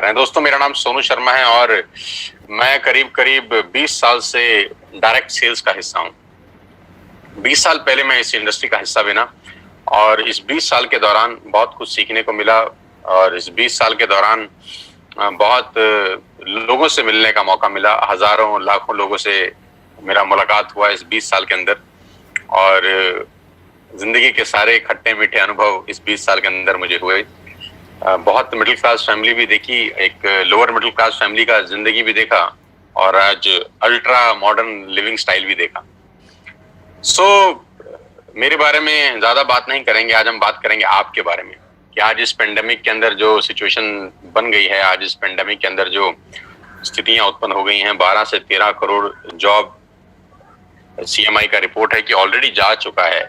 रहे हैं। दोस्तों, मेरा नाम सोनू शर्मा है और मैं करीब करीब 20 साल से डायरेक्ट सेल्स का हिस्सा हूँ। 20 साल पहले मैं इस इंडस्ट्री का हिस्सा बना और इस 20 साल के दौरान बहुत कुछ सीखने को मिला और इस 20 साल के दौरान बहुत लोगों से मिलने का मौका मिला। हजारों लाखों लोगों से मेरा मुलाकात हुआ इस 20 साल के अंदर और जिंदगी के सारे खट्टे मीठे अनुभव इस 20 साल के अंदर मुझे हुए। बहुत मिडिल क्लास फैमिली भी देखी, एक लोअर मिडिल क्लास फैमिली का जिंदगी भी देखा और आज अल्ट्रा मॉडर्न लिविंग स्टाइल भी देखा। मेरे बारे में ज्यादा बात नहीं करेंगे, आज हम बात करेंगे आपके बारे में कि आज इस पेंडेमिक के अंदर जो सिचुएशन बन गई है, आज इस पेंडेमिक के अंदर जो स्थितियां उत्पन्न हो गई हैं, 12 से 13 करोड़ जॉब सीएमआई का रिपोर्ट है कि ऑलरेडी जा चुका है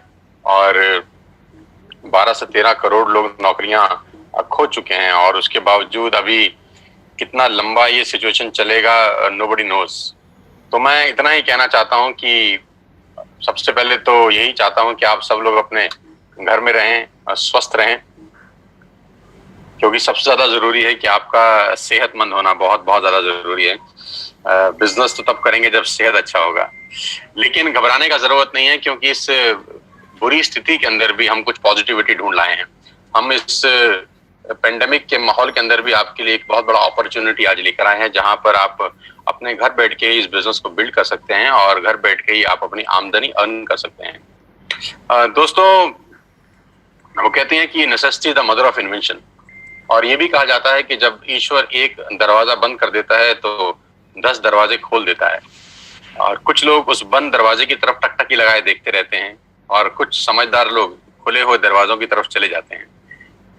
और 12 से 13 करोड़ लोग नौकरियां खो चुके हैं और उसके बावजूद अभी कितना लंबा ये सिचुएशन चलेगा नोबडी नोज। तो मैं इतना ही कहना चाहता हूं कि सबसे पहले तो यही चाहता हूं कि आप सब लोग अपने घर में रहें, स्वस्थ रहें, क्योंकि सबसे ज्यादा जरूरी है कि आपका सेहतमंद होना बहुत बहुत ज्यादा जरूरी है। बिजनेस तो तब करेंगे जब सेहत अच्छा होगा, लेकिन घबराने का जरूरत नहीं है क्योंकि इस बुरी स्थिति के अंदर भी हम कुछ पॉजिटिविटी ढूंढ लाए हैं। हम इस पेंडेमिक के माहौल के अंदर भी आपके लिए एक बहुत बड़ा अपॉर्चुनिटी आज लेकर आए हैं, जहां पर आप अपने घर बैठ के इस बिजनेस को बिल्ड कर सकते हैं और घर बैठ के ही आप अपनी आमदनी अर्न कर सकते हैं। दोस्तों, वो कहते हैं कि necessity the mother of invention, और ये भी कहा जाता है कि जब ईश्वर एक दरवाजा बंद कर देता है तो 10 दरवाजे खोल देता है। और कुछ लोग उस बंद दरवाजे की तरफ टकटकी लगाए देखते रहते हैं और कुछ समझदार लोग खुले हुए दरवाजों की तरफ चले जाते हैं।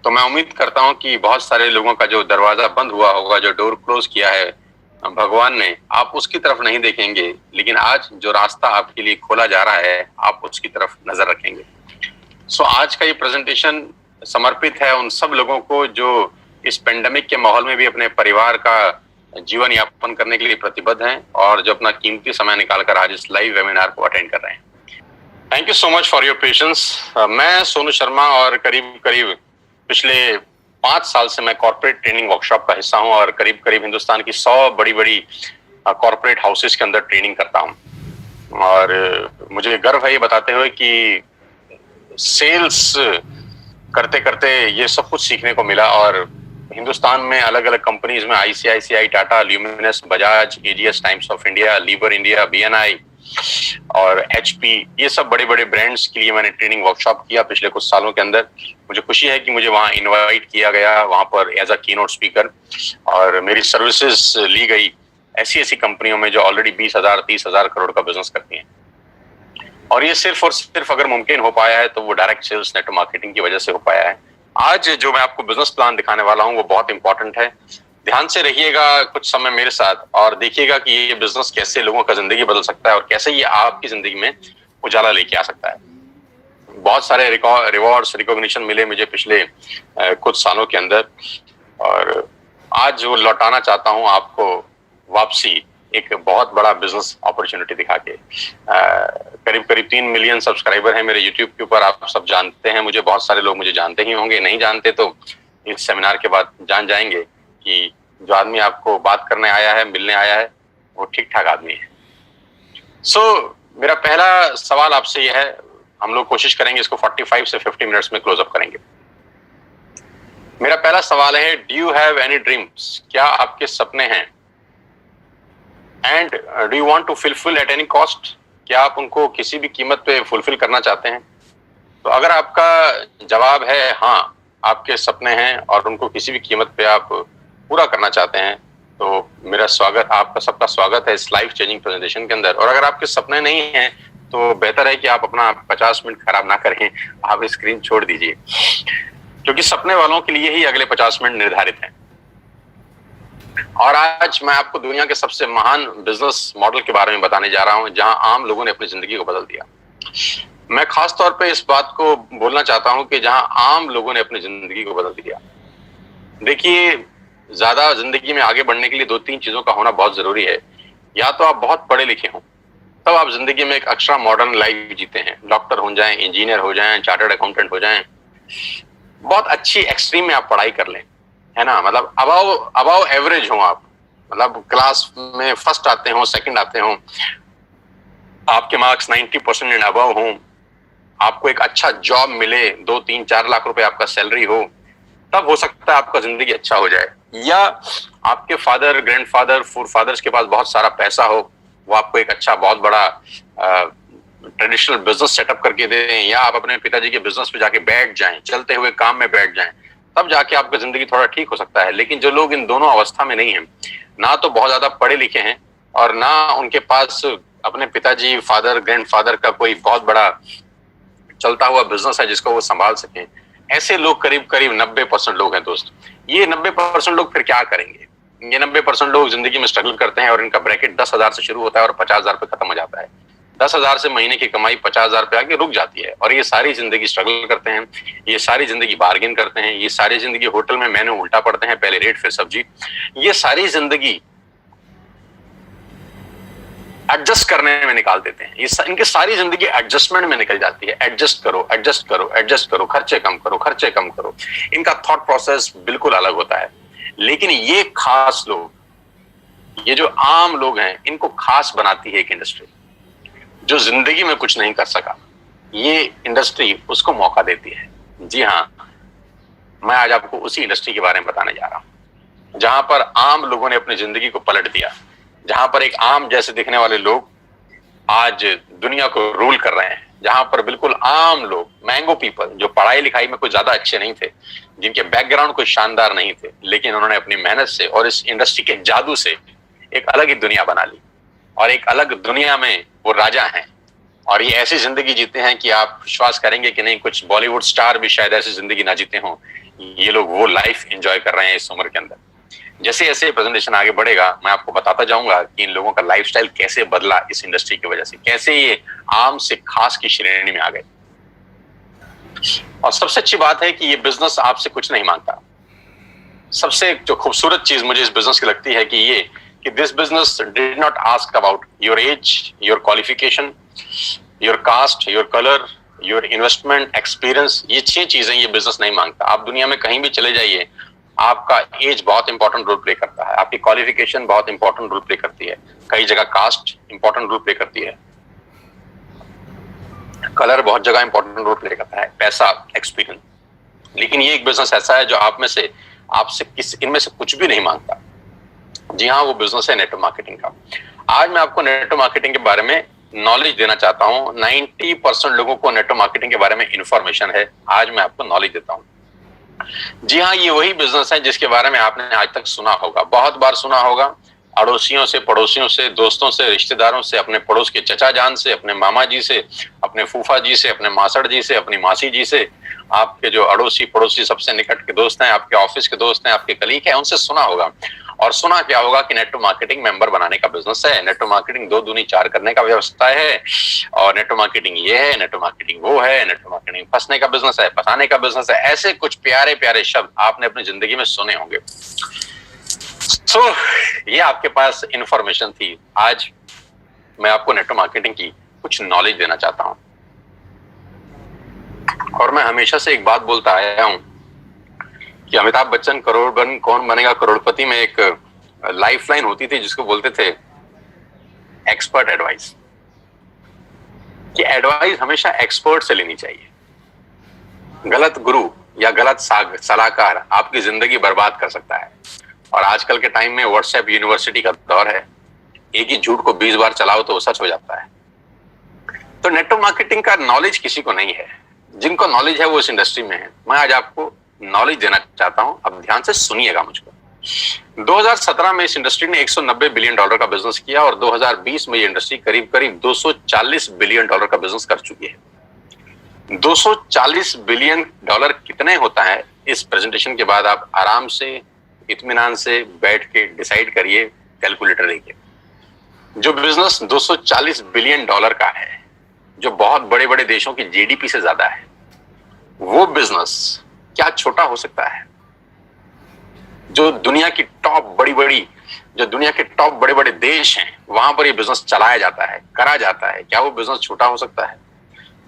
तो मैं उम्मीद करता हूं कि बहुत सारे लोगों का जो दरवाजा बंद हुआ होगा, जो डोर क्लोज किया है भगवान ने, आप उसकी तरफ नहीं देखेंगे, लेकिन आज जो रास्ता आपके लिए खोला जा रहा है आप उसकी तरफ नजर रखेंगे। आज का ये प्रेजेंटेशन समर्पित है उन सब लोगों को जो इस पेंडेमिक के माहौल में भी अपने परिवार का जीवन यापन करने के लिए प्रतिबद्ध हैं और जो अपना कीमती समय निकालकर आज इस लाइव वेबिनार को अटेंड कर रहे हैं। Thank you so much for your patience. मैं सोनू शर्मा और करीब करीब पिछले 5 साल से मैं कॉर्पोरेट ट्रेनिंग वर्कशॉप का हिस्सा हूं और करीब करीब हिंदुस्तान की 100 बड़ी बड़ी कॉर्पोरेट हाउसेस के अंदर ट्रेनिंग करता हूं। और मुझे गर्व है ये बताते हुए कि सेल्स करते करते ये सब कुछ सीखने को मिला और हिंदुस्तान में अलग अलग कंपनीज में ICICI, Tata, Luminous, Bajaj, AGS, Times of India, Lever India, BNI और एचपी, ये सब बड़े बड़े ब्रांड्स के लिए मैंने ट्रेनिंग वर्कशॉप किया पिछले कुछ सालों के अंदर। मुझे खुशी है कि मुझे वहां इनवाइट किया गया, वहां पर एज अ कीनोट स्पीकर, और मेरी सर्विसेज ली गई ऐसी ऐसी कंपनियों में जो ऑलरेडी 20,000 30,000 करोड़ का बिजनेस करती हैं। और ये सिर्फ और सिर्फ अगर मुमकिन हो पाया है तो वो डायरेक्ट सेल्स नेटवर्क मार्केटिंग की वजह से हो पाया है। आज जो मैं आपको बिजनेस प्लान दिखाने वाला हूं वो बहुत इंपॉर्टेंट है। ध्यान से रहिएगा कुछ समय मेरे साथ और देखिएगा कि ये बिजनेस कैसे लोगों का जिंदगी बदल सकता है और कैसे ये आपकी जिंदगी में उजाला लेके आ सकता है। बहुत सारे रिवॉर्ड्स, रिकॉग्निशन मिले मुझे पिछले कुछ सालों के अंदर और आज वो लौटाना चाहता हूं आपको वापसी एक बहुत बड़ा बिजनेस अपॉर्चुनिटी दिखा के। करीब करीब 3 मिलियन सब्सक्राइबर हैं मेरे यूट्यूब के ऊपर, आप सब जानते हैं मुझे, बहुत सारे लोग मुझे जानते ही होंगे, नहीं जानते तो इस सेमिनार के बाद जान जाएंगे कि जो आदमी आपको बात करने आया है, मिलने आया है, वो ठीक ठाक आदमी है। मेरा पहला सवाल आपसे यह है, हम लोग कोशिश करेंगे इसको 45 से 50 मिनट्स में क्लोज अप करेंगे। मेरा पहला सवाल है, do you have any dreams? क्या आपके सपने हैं? And do you want to fulfil at any cost? क्या आप उनको किसी भी कीमत पे फुलफिल करना चाहते हैं? तो अगर आपका जवाब है हाँ, आपके सपने हैं और उनको किसी भी कीमत पे आप पूरा करना चाहते हैं, तो मेरा स्वागत, आपका सबका स्वागत है इस लाइफ चेंजिंग प्रेजेंटेशन के अंदर। और अगर आपके सपने नहीं हैं तो बेहतर है कि आप अपना 50 मिनट खराब ना करें, आप स्क्रीन छोड़ दीजिए, क्योंकि सपने वालों के लिए ही अगले 50 मिनट निर्धारित हैं। और आज मैं आपको दुनिया के सबसे महान बिजनेस मॉडल के बारे में बताने जा रहा हूं जहां आम लोगों ने अपनी जिंदगी को बदल दिया। मैं खास तौर पे इस बात को बोलना चाहता हूं कि जहां आम लोगों ने अपनी जिंदगी को बदल दिया। देखिए, ज्यादा जिंदगी में आगे बढ़ने के लिए 2-3 चीजों का होना बहुत जरूरी है। या तो आप बहुत पढ़े लिखे हों, तब आप जिंदगी में एक एक्स्ट्रा मॉडर्न लाइफ जीते हैं, डॉक्टर हो जाएं, इंजीनियर हो जाएं, चार्टर्ड अकाउंटेंट हो जाएं, बहुत अच्छी एक्सट्रीम में आप पढ़ाई कर लें, है ना, मतलब अबाव अबाव एवरेज हो आप, मतलब क्लास में फर्स्ट आते हो, सेकंड आते हो, आपके मार्क्स 90% एंड अबव हो, आपको एक अच्छा जॉब मिले, 2-3-4 लाख रुपए आपका सैलरी हो, तब हो सकता है आपका जिंदगी अच्छा हो जाए। या आपके फादर, ग्रैंडफादर, फोरफादर्स के पास बहुत सारा पैसा हो, वो आपको एक अच्छा बहुत बड़ा ट्रेडिशनल बिजनेस सेटअप करके दे दें, या आप अपने पिताजी के बिजनेस पे जाके बैठ जाएं, चलते हुए काम में बैठ जाएं, तब जाके आपका जिंदगी थोड़ा ठीक हो सकता है। लेकिन जो लोग इन दोनों अवस्था में नहीं है, ना तो बहुत ज्यादा पढ़े लिखे हैं और ना उनके पास अपने पिताजी, फादर, ग्रैंडफादर का कोई बहुत बड़ा चलता हुआ बिजनेस है जिसको वो संभाल सकें, ऐसे लोग करीब करीब 90% लोग हैं दोस्त। ये 90% लोग फिर क्या करेंगे? ये 90% लोग जिंदगी में स्ट्रगल करते हैं और इनका ब्रैकेट 10,000 से शुरू होता है और 50,000 पे खत्म हो जाता है। 10,000 से महीने की कमाई 50,000 पे आके रुक जाती है, और ये सारी जिंदगी स्ट्रगल करते हैं, ये सारी जिंदगी बार्गेन करते हैं, ये सारी जिंदगी होटल में मेन्यू उल्टा पड़ते हैं, पहले रेट फिर सब्जी, ये सारी जिंदगी एडजस्ट करने में निकाल देते हैं। इनकी सारी जिंदगी एडजस्टमेंट में निकल जाती है। एडजस्ट करो, एडजस्ट करो, एडजस्ट करो, खर्चे कम करो, खर्चे कम करो। इनका थॉट प्रोसेस बिल्कुल अलग होता है। लेकिन ये खास लोग, ये जो आम लोग हैं, इनको खास बनाती है एक इंडस्ट्री। जो जिंदगी में कुछ नहीं कर सका, ये इंडस्ट्री उसको मौका देती है। जी हाँ, मैं आज आपको उसी इंडस्ट्री के बारे में बताने जा रहा हूं, जहां पर आम लोगों ने अपनी जिंदगी को पलट दिया, जहां पर एक आम जैसे दिखने वाले लोग आज दुनिया को रूल कर रहे हैं, जहां पर बिल्कुल आम लोग, मैंगो पीपल, जो पढ़ाई लिखाई में कुछ ज्यादा अच्छे नहीं थे, जिनके बैकग्राउंड कोई शानदार नहीं थे, लेकिन उन्होंने अपनी मेहनत से और इस इंडस्ट्री के जादू से एक अलग ही दुनिया बना ली, और एक अलग दुनिया में वो राजा हैं। और ये ऐसी जिंदगी जीते हैं कि आप विश्वास करेंगे कि नहीं, कुछ बॉलीवुड स्टार भी शायद ऐसी जिंदगी ना जीते हों। ये लोग वो लाइफ एंजॉय कर रहे हैं इस उम्र के अंदर। जैसे जैसे प्रेजेंटेशन आगे बढ़ेगा, मैं आपको बताता जाऊंगा कि इन लोगों का लाइफस्टाइल कैसे बदला इस इंडस्ट्री की वजह से, कैसे ये आम से खास की श्रेणी में आ गए। और सबसे अच्छी बात है कि ये बिजनेस आपसे कुछ नहीं मांगता। सबसे जो खूबसूरत चीज मुझे इस बिजनेस की लगती है कि this business did not ask about your age, your qualification, your cast, your colour, your investment experience. ये 6 चीजें ये बिजनेस नहीं मांगता। आप दुनिया में कहीं भी चले जाइए, आपका एज बहुत इंपॉर्टेंट रोल प्ले करता है, आपकी क्वालिफिकेशन बहुत इंपॉर्टेंट रोल प्ले करती है, कई जगह कास्ट इंपॉर्टेंट रोल प्ले करती है, कलर बहुत जगह इंपॉर्टेंट रोल प्ले करता है, पैसा, एक्सपीरियंस। लेकिन ये एक बिजनेस ऐसा है जो आपसे इनमें से कुछ भी नहीं मांगता। जी हाँ, वो बिजनेस है नेटवर्क मार्केटिंग का। आज मैं आपको नेटवर्क मार्केटिंग के बारे में नॉलेज देना चाहता हूँ। 90% लोगों को नेटवर्क मार्केटिंग के बारे में इंफॉर्मेशन है, आज मैं आपको नॉलेज देता हूँ। जी हाँ, ये वही बिजनेस है जिसके बारे में आपने आज तक सुना होगा, बहुत बार सुना होगा, अड़ोसियों से, पड़ोसियों से, दोस्तों से, रिश्तेदारों से, अपने पड़ोस के चचा जान से, अपने मामा जी से, अपने फूफा जी से, अपने मासड़ जी से, अपनी मासी जी से, आपके जो अड़ोसी पड़ोसी सबसे निकट के दोस्त हैं, आपके ऑफिस के दोस्त हैं, आपके कलीग हैं, उनसे सुना होगा। और सुना क्या होगा कि नेटवर्क मार्केटिंग मेंबर बनाने का बिजनेस है, नेटवर्क मार्केटिंग 2 दूनी 4 करने का व्यवस्था है, और नेटवर्क मार्केटिंग ये है, नेटवर्क मार्केटिंग वो है, नेटवर्क मार्केटिंग फंसने का बिजनेस है, फंसाने का बिजनेस है। ऐसे कुछ प्यारे प्यारे शब्द आपने अपनी जिंदगी में सुने होंगे। ये आपके पास इंफॉर्मेशन थी। आज मैं आपको नेटवर्क मार्केटिंग की कुछ नॉलेज देना चाहता हूं। और मैं हमेशा से एक बात बोलता आया हूं कि अमिताभ बच्चन कौन बनेगा करोड़पति में एक लाइफलाइन होती थी जिसको बोलते थे एक्सपर्ट एडवाइस, कि एडवाइस हमेशा एक्सपर्ट से लेनी चाहिए। गलत गुरु या गलत सलाहकार आपकी जिंदगी बर्बाद कर सकता है। और आजकल के टाइम में व्हाट्सएप यूनिवर्सिटी का दौर है, एक ही झूठ को 20 बार चलाओ तो वो सच हो जाता है। तो नेटवर्क मार्केटिंग का नॉलेज किसी को नहीं है, जिनको नॉलेज है वो इस इंडस्ट्री में है। मैं आज आपको नॉलेज देना चाहता हूं, अब ध्यान से सुनिएगा मुझको। 2017 में इस इंडस्ट्री ने $190 बिलियन का बिजनेस किया, और 2020 में ये इंडस्ट्री करीब करीब $240 बिलियन का बिजनेस कर चुकी है। $240 बिलियन कितने होता है, इस प्रेजेंटेशन के बाद आप आराम से, इत्मीनान से बैठ के डिसाइड करिए, कैलकुलेटर लेके। जो बिजनेस $240 बिलियन का है, जो बहुत बड़े बड़े देशों की जीडीपी से ज्यादा है, वो बिजनेस क्या छोटा हो सकता है? जो दुनिया की दुनिया के टॉप बड़े बड़े देश हैं, वहां पर ये बिजनेस चलाया जाता है, करा जाता है, क्या वो बिजनेस छोटा हो सकता है?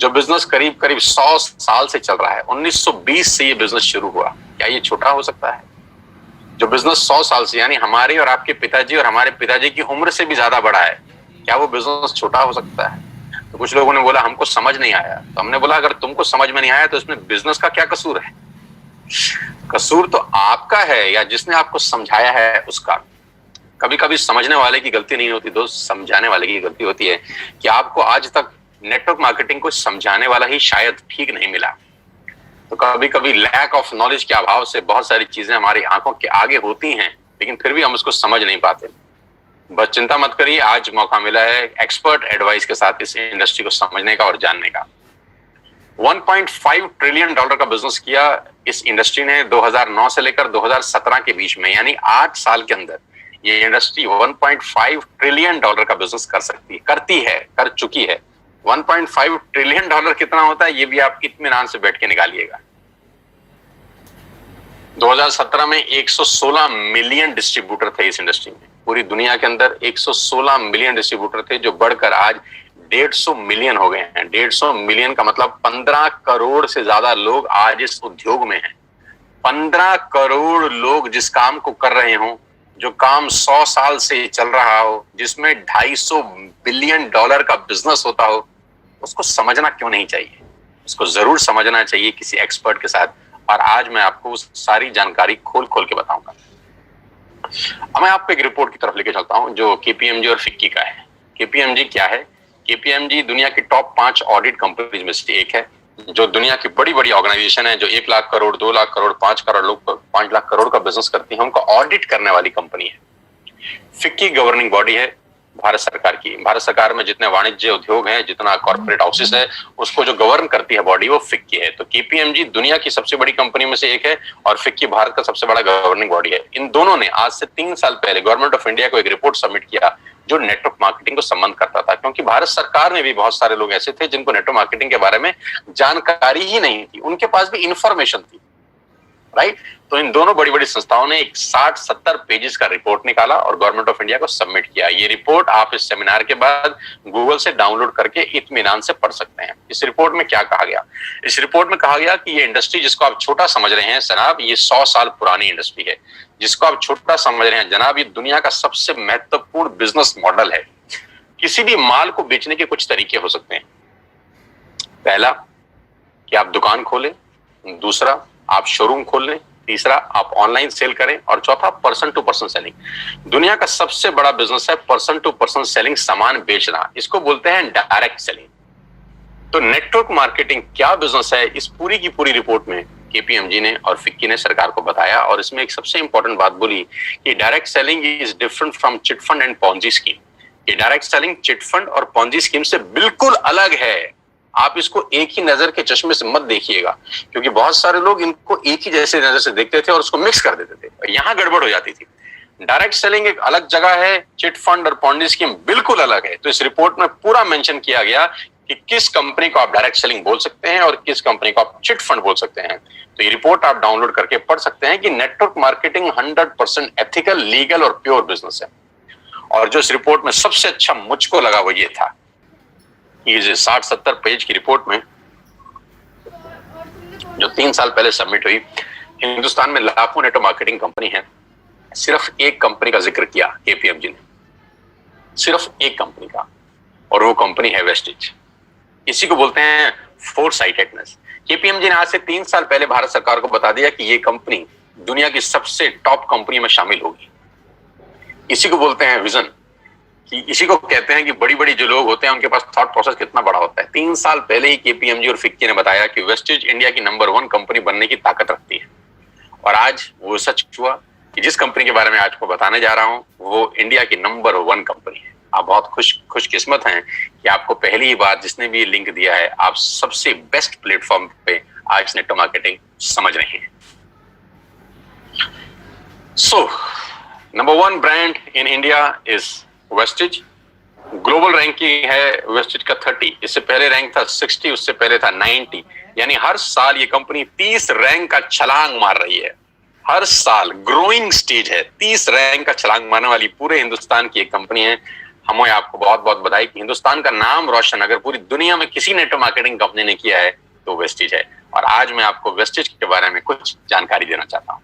जो बिजनेस करीब करीब 100 साल से चल रहा है, 1920 से ये बिजनेस शुरू हुआ, क्या ये छोटा हो सकता है? जो बिजनेस 100 साल से, यानी हमारे और आपके पिताजी और हमारे पिताजी की उम्र से भी ज्यादा बड़ा है, क्या वो बिजनेस छोटा हो सकता है? तो कुछ लोगों ने बोला हमको समझ नहीं आया। तो हमने बोला अगर तुमको समझ में नहीं आया तो इसमें बिजनेस का क्या कसूर है? कसूर तो आपका है या जिसने आपको समझाया है उसका। कभी कभी समझने वाले की गलती नहीं होती दोस्त, समझाने वाले की गलती होती है कि आपको आज तक नेटवर्क मार्केटिंग को समझाने वाला ही शायद ठीक नहीं मिला। तो कभी कभी लैक ऑफ नॉलेज के अभाव से बहुत सारी चीजें हमारी आंखों के आगे होती हैं, लेकिन फिर भी हम उसको समझ नहीं पाते। बस चिंता मत करिए, आज मौका मिला है एक्सपर्ट एडवाइस के साथ इस इंडस्ट्री को समझने का और जानने का। 1.5 ट्रिलियन डॉलर का बिजनेस किया इस इंडस्ट्री ने 2009 से लेकर 2017 के बीच में, यानी 8 साल के अंदर ये इंडस्ट्री 1.5 ट्रिलियन डॉलर का बिजनेस कर चुकी है। 1.5 ट्रिलियन डॉलर कितना होता है ये भी आप इत्मीनान से बैठ के निकालिएगा। 2017 में 116 मिलियन डिस्ट्रीब्यूटर थे इस इंडस्ट्री में। पूरी दुनिया के अंदर 116 मिलियन डिस्ट्रीब्यूटर थे, जो बढ़कर आज 150 मिलियन हो गए हैं। 150 मिलियन का मतलब 15 करोड़ से ज्यादा लोग आज इस उद्योग में हैं। 15 करोड़ लोग जिस काम को कर रहे हों, जो काम 100 साल से चल रहा हो, जिसमें 250 बिलियन डॉलर का बिजनेस होता हो, उसको समझना क्यों नहीं चाहिए? उसको जरूर समझना चाहिए किसी एक्सपर्ट के साथ। और आज मैं आपको उस सारी जानकारी खोल खोल के बताऊंगा। अब मैं आपको एक रिपोर्ट की तरफ लेके चलता हूं जो केपीएमजी और फिक्की का है। केपीएमजी क्या है? केपीएमजी दुनिया की टॉप 5 ऑडिट कंपनीज में से एक है, जो दुनिया की बड़ी बड़ी ऑर्गेनाइजेशन है, जो 1 लाख करोड़, 2 लाख करोड़, 5 लाख करोड़ का बिजनेस करती है, उनको ऑडिट करने वाली कंपनी है। फिक्की गवर्निंग बॉडी है भारत सरकार की। भारत सरकार में जितने वाणिज्य उद्योग हैं, जितना कॉर्पोरेट हाउसेस है, उसको जो गवर्न करती है बॉडी, वो फिक्की है। तो केपीएमजी दुनिया की सबसे बड़ी कंपनी में से एक है और फिक्की भारत का सबसे बड़ा गवर्निंग बॉडी है। इन दोनों ने आज से 3 साल पहले गवर्नमेंट ऑफ इंडिया को एक रिपोर्ट सबमिट किया जो नेटवर्क मार्केटिंग को संबंध करता था, क्योंकि भारत सरकार में भी बहुत सारे लोग ऐसे थे जिनको नेटवर्क मार्केटिंग के बारे में जानकारी ही नहीं थी, उनके पास भी इंफॉर्मेशन थी, राइट। तो इन दोनों बड़ी बड़ी संस्थाओं ने एक 60-70 पेजेस का रिपोर्ट निकाला और गवर्नमेंट ऑफ इंडिया को सबमिट किया। ये रिपोर्ट आप इस सेमिनार के बाद गूगल से डाउनलोड करके इत्मीनान से पढ़ सकते हैं। इस रिपोर्ट में क्या कहा गया? इस रिपोर्ट में कहा गया कि ये इंडस्ट्री जिसको आप छोटा समझ रहे हैं जनाब, ये 100 साल पुरानी इंडस्ट्री है। जिसको आप छोटा समझ रहे हैं जनाब, ये दुनिया का सबसे महत्वपूर्ण बिजनेस मॉडल है। किसी भी माल को बेचने के कुछ तरीके हो सकते हैं। पहला कि आप दुकान खोलें, दूसरा आप शोरूम खोल लें, तीसरा आप ऑनलाइन सेल करें, और चौथा पर्सन टू पर्सन सेलिंग। दुनिया का सबसे बड़ा बिजनेस है पर्सन टू पर्सन सेलिंग, सामान बेचना। इसको बोलते हैं डायरेक्ट सेलिंग। तो नेटवर्क मार्केटिंग क्या बिजनेस है, इस पूरी की पूरी रिपोर्ट में केपीएमजी ने और फिक्की ने सरकार को बताया। और इसमें एक सबसे इंपॉर्टेंट बात बोली कि direct selling is different from chit fund and Ponzi scheme. ये डायरेक्ट सेलिंग चिट फंड और पॉन्जी स्कीम से बिल्कुल अलग है। आप इसको एक ही नजर के चश्मे से मत देखिएगा, क्योंकि बहुत सारे लोग इनको एक ही जैसे नजर से देखते थे और उसको मिक्स कर देते थे, यहां गड़बड़ हो जाती थी। डायरेक्ट सेलिंग एक अलग जगह है, चिट फंड और पॉन्जी स्कीम बिल्कुल अलग है। तो इस रिपोर्ट में पूरा मेंशन किया गया कि किस कंपनी को आप डायरेक्ट सेलिंग बोल सकते हैं और किस कंपनी को आप चिट फंड बोल सकते हैं। तो ये रिपोर्ट आप डाउनलोड करके पढ़ सकते हैं कि नेटवर्क मार्केटिंग 100% एथिकल, लीगल और प्योर बिजनेस है। और जो इस रिपोर्ट में सबसे अच्छा मुझको लगा वो ये था, ये 60-70 पेज की रिपोर्ट में जो 3 साल पहले सबमिट हुई, हिंदुस्तान में लाखों नेटवर्क मार्केटिंग कंपनी है, सिर्फ एक कंपनी का जिक्र किया केपीएमजी ने, सिर्फ एक कंपनी का, और वो कंपनी है वेस्टेज। इसी को बोलते हैं फोरसाइटेडनेस। केपीएमजी ने आज से 3 साल पहले भारत सरकार को बता दिया कि ये कंपनी दुनिया की सबसे टॉप कंपनी में शामिल होगी। इसी को बोलते हैं विजन, कि इसी को कहते हैं कि बड़ी बड़ी जो लोग होते हैं उनके पास थॉट प्रोसेस कितना बड़ा होता है। 3 साल पहले ही केपीएमजी और फिक्की ने बताया कि वेस्टेज इंडिया की नंबर 1 कंपनी बनने की ताकत रखती है। और आज वो सच हुआ कि जिस कंपनी के बारे में आज को बताने जा रहा हूं वो इंडिया की नंबर 1 कंपनी है। आप बहुत खुशकिस्मत हैं कि आपको पहली ही बार जिसने भी लिंक दिया है, आप सबसे बेस्ट प्लेटफॉर्म पे आज नेटवर्क मार्केटिंग समझ रहे हैं। So number 1 brand in India is wastage. Global ranking है वेस्टेज का 30, इससे पहले रैंक था 60, उससे पहले था 90। यानी हर साल ये कंपनी 30 रैंक का छलांग मार रही है। हर साल ग्रोइंग स्टेज है, 30 रैंक का छलांग मारने वाली पूरे हिंदुस्तान की एक कंपनी है। हमें आपको बहुत बहुत बधाई कि हिंदुस्तान का नाम रोशन अगर पूरी दुनिया में किसी नेटवर्क मार्केटिंग कंपनी ने किया है तो वेस्टेज है। और आज मैं आपको वेस्टेज के बारे में कुछ जानकारी देना चाहता हूं।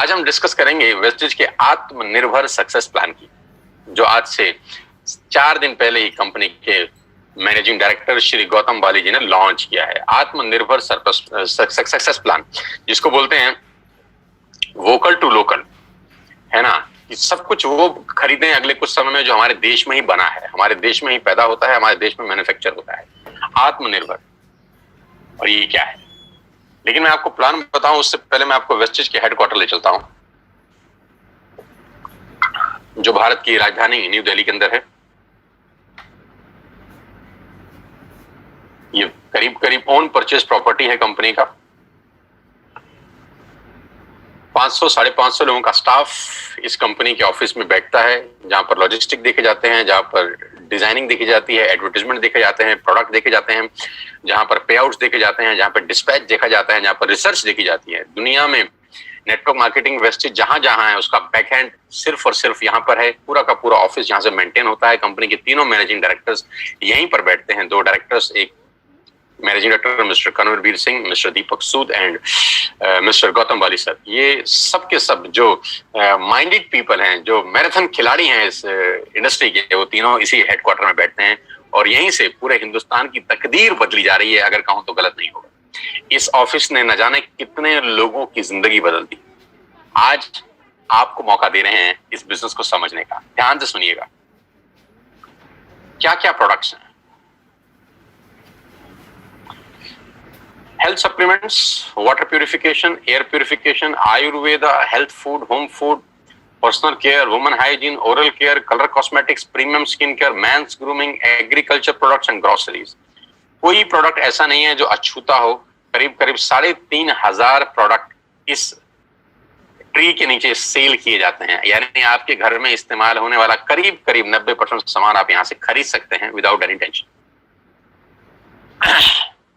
आज हम डिस्कस करेंगे वेस्टेज के आत्मनिर्भर सक्सेस प्लान की, जो आज से 4 दिन पहले ही कंपनी के मैनेजिंग डायरेक्टर श्री गौतम बाली जी ने लॉन्च किया है। आत्मनिर्भर सक्सेस प्लान, जिसको बोलते हैं वोकल टू लोकल, है ना। सब कुछ वो खरीदें अगले कुछ समय में जो हमारे देश में ही बना है, हमारे देश में ही पैदा होता है, हमारे देश में मैन्युफैक्चर होता है। आत्मनिर्भर, और ये क्या है? लेकिन मैं आपको प्लान बताऊं उससे पहले मैं आपको वेस्टेज के हेडक्वार्टर ले चलता हूं, जो भारत की राजधानी न्यू दिल्ली के अंदर है। ये करीब करीब ओन परचेज प्रॉपर्टी है कंपनी का। 500-550 लोगों का स्टाफ इस कंपनी के ऑफिस में बैठता है, जहां पर लॉजिस्टिक देखे जाते हैं, जहां पर डिजाइनिंग देखी जाती है, एडवर्टाइजमेंट देखे जाते हैं, प्रोडक्ट देखे जाते हैं, जहां पर पे आउट्स देखे जाते हैं, जहां पर डिस्पैच देखा जाता है, जहां पर रिसर्च देखी जाती है। दुनिया में नेटवर्क मार्केटिंग वेस्टेज जहां जहां है उसका बैकएंड सिर्फ और सिर्फ यहाँ पर है। पूरा का पूरा ऑफिस यहाँ से मेंटेन होता है। कंपनी के तीनों मैनेजिंग डायरेक्टर्स यहीं पर बैठते हैं। 2 डायरेक्टर्स, एक managing director mister Kanwarveer Singh, mister Deepak Sood and mister Gautam Bali sir. ये सब के सब जो माइंडेड पीपल हैं, जो मैराथन खिलाड़ी हैं इस इंडस्ट्री के, वो तीनों इसी हेडक्वार्टर में बैठते हैं और यहीं से पूरे हिंदुस्तान की तकदीर बदली जा रही है, अगर कहूं तो गलत नहीं होगा। इस ऑफिस ने न जाने कितने लोगों की जिंदगी बदल दी। आज आपको मौका दे रहे हैं इस बिजनेस को समझने का। ध्यान से सुनिएगा, क्या क्या प्रोडक्ट्स हैं। Health supplements, water purification, air purification, Ayurveda, health food, home food, personal care, women hygiene, oral care, colour cosmetics, premium skin care, mains grooming, agriculture products and groceries. कोई प्रोडक्ट ऐसा नहीं है जो अछूता हो। करीब करीब 3,500 प्रोडक्ट इस ट्री के नीचे सेल किए जाते हैं। यानी आपके घर में इस्तेमाल होने वाला करीब करीब 90% सामान आप यहां से खरीद सकते हैं without any tension.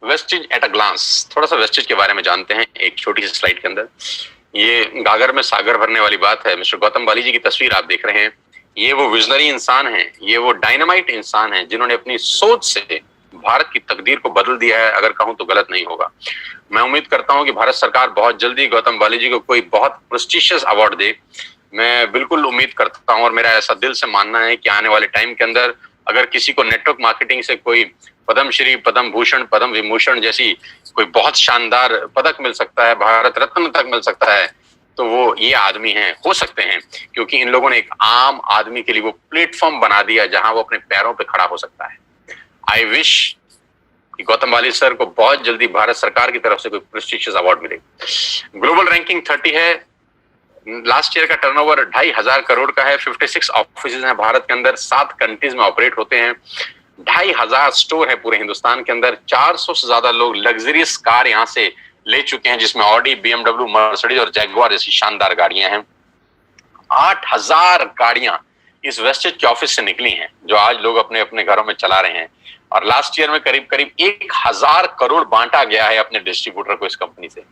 Vestige at a glance, थोड़ा सा वेस्टेज के बारे में जानते हैं एक छोटी सी स्लाइड के अंदर। ये गागर में सागर भरने वाली बात है। मिस्टर गौतम बाली जी की तस्वीर आप देख रहे हैं। ये वो विजनरी इंसान हैं, ये वो डायनामाइट इंसान हैं जिन्होंने अपनी सोच से भारत की तकदीर को बदल दिया है, अगर कहूं तो गलत नहीं होगा। मैं उम्मीद करता हूं कि भारत सरकार बहुत जल्दी गौतम बाली जी को कोई बहुत प्रेस्टिशियस अवार्ड दे। मैं बिल्कुल उम्मीद करता हूं और मेरा ऐसा दिल से मानना है कि आने वाले टाइम के अंदर अगर किसी को नेटवर्क मार्केटिंग से कोई पद्मश्री, पद्म भूषण, पद्म विभूषण जैसी कोई बहुत शानदार पदक मिल सकता है, भारत रत्न तक मिल सकता है, तो वो ये आदमी हैं, हो सकते हैं, क्योंकि इन लोगों ने एक आम आदमी के लिए वो प्लेटफॉर्म बना दिया जहां वो अपने पैरों पे खड़ा हो सकता है। आई विश कि गौतम बाली सर को बहुत जल्दी भारत सरकार की तरफ से कोई प्रेस्टिजियस अवार्ड मिले। ग्लोबल रैंकिंग 30 है। लास्ट ईयर का टर्नओवर 2,500 करोड़ का है। 56 ऑफिस हैं भारत के अंदर, 7 कंट्रीज में ऑपरेट होते हैं। 2,500 स्टोर है पूरे हिंदुस्तान के अंदर। 400 से ज्यादा लोग लग्जरियस कार यहाँ से ले चुके हैं, जिसमें ऑडी, BMW, मर्सिडीज और जैगुआर जैसी शानदार गाड़ियां हैं। 8,000 गाड़ियां इस वेस्टेज के ऑफिस से निकली हैं, जो आज लोग अपने अपने घरों में चला रहे हैं। और लास्ट ईयर में करीब करीब 1,000 करोड़ बांटा गया है अपने डिस्ट्रीब्यूटर को इस कंपनी से।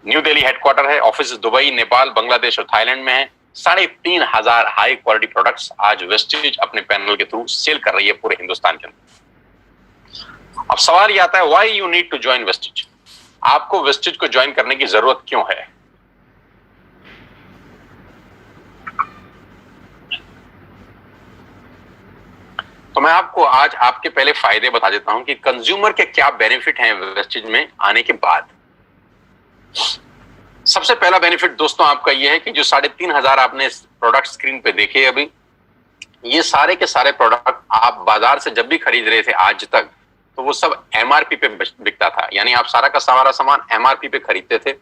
न्यू दिल्ली हेडक्वार्टर है। ऑफिस दुबई, नेपाल, बांग्लादेश और थाईलैंड में है। 3,500 हाई क्वालिटी प्रोडक्ट्स आज वेस्टेज अपने पैनल के थ्रू सेल कर रही है पूरे हिंदुस्तान के अंदर। अब सवाल ये आता है, why you need to join Vestige? आपको वेस्टेज को ज्वाइन करने की जरूरत क्यों है? तो मैं आपको आज आपके पहले फायदे बता देता हूं कि कंज्यूमर के क्या बेनिफिट हैं वेस्टेज में आने के बाद। सबसे पहला बेनिफिट दोस्तों आपका यह है कि जो 3,500 आपने प्रोडक्ट स्क्रीन पे देखे अभी, ये सारे के सारे प्रोडक्ट आप बाजार से जब भी खरीद रहे थे आज तक, तो वो सब MRP पे बिकता था। यानी आप सारा का सारा सामान MRP पे खरीदते थे,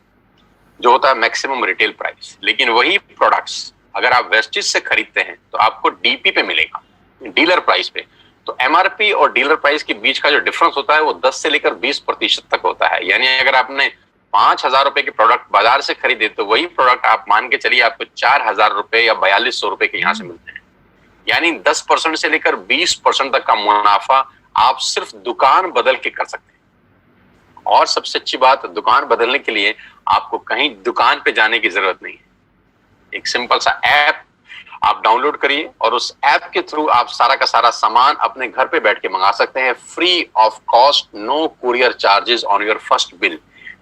जो होता है मैक्सिमम रिटेल प्राइस। लेकिन वही प्रोडक्ट्स अगर आप वेस्टेज से खरीदते हैं तो आपको DP पे मिलेगा, डीलर प्राइस पे। तो MRP और डीलर प्राइस के बीच का जो डिफरेंस होता है वो 10 से लेकर 20% तक होता है। यानी अगर आपने 5,000 रुपए के प्रोडक्ट बाजार से खरीदे तो वही प्रोडक्ट आप मान के चलिए आपको 4,000 रुपए या 4,200 रुपए के यहां से मिलते हैं। यानी 10% से लेकर 20% तक का मुनाफा आप सिर्फ दुकान बदल के कर सकते हैं। और सबसे अच्छी बात, दुकान बदलने के लिए आपको कहीं दुकान पे जाने की जरूरत नहीं है। एक सिंपल सा ऐप आप डाउनलोड करिए और उस ऐप के थ्रू आप सारा का सारा सामान अपने घर पे बैठ के मंगा सकते हैं, free of cost, no courier charges on your first bill.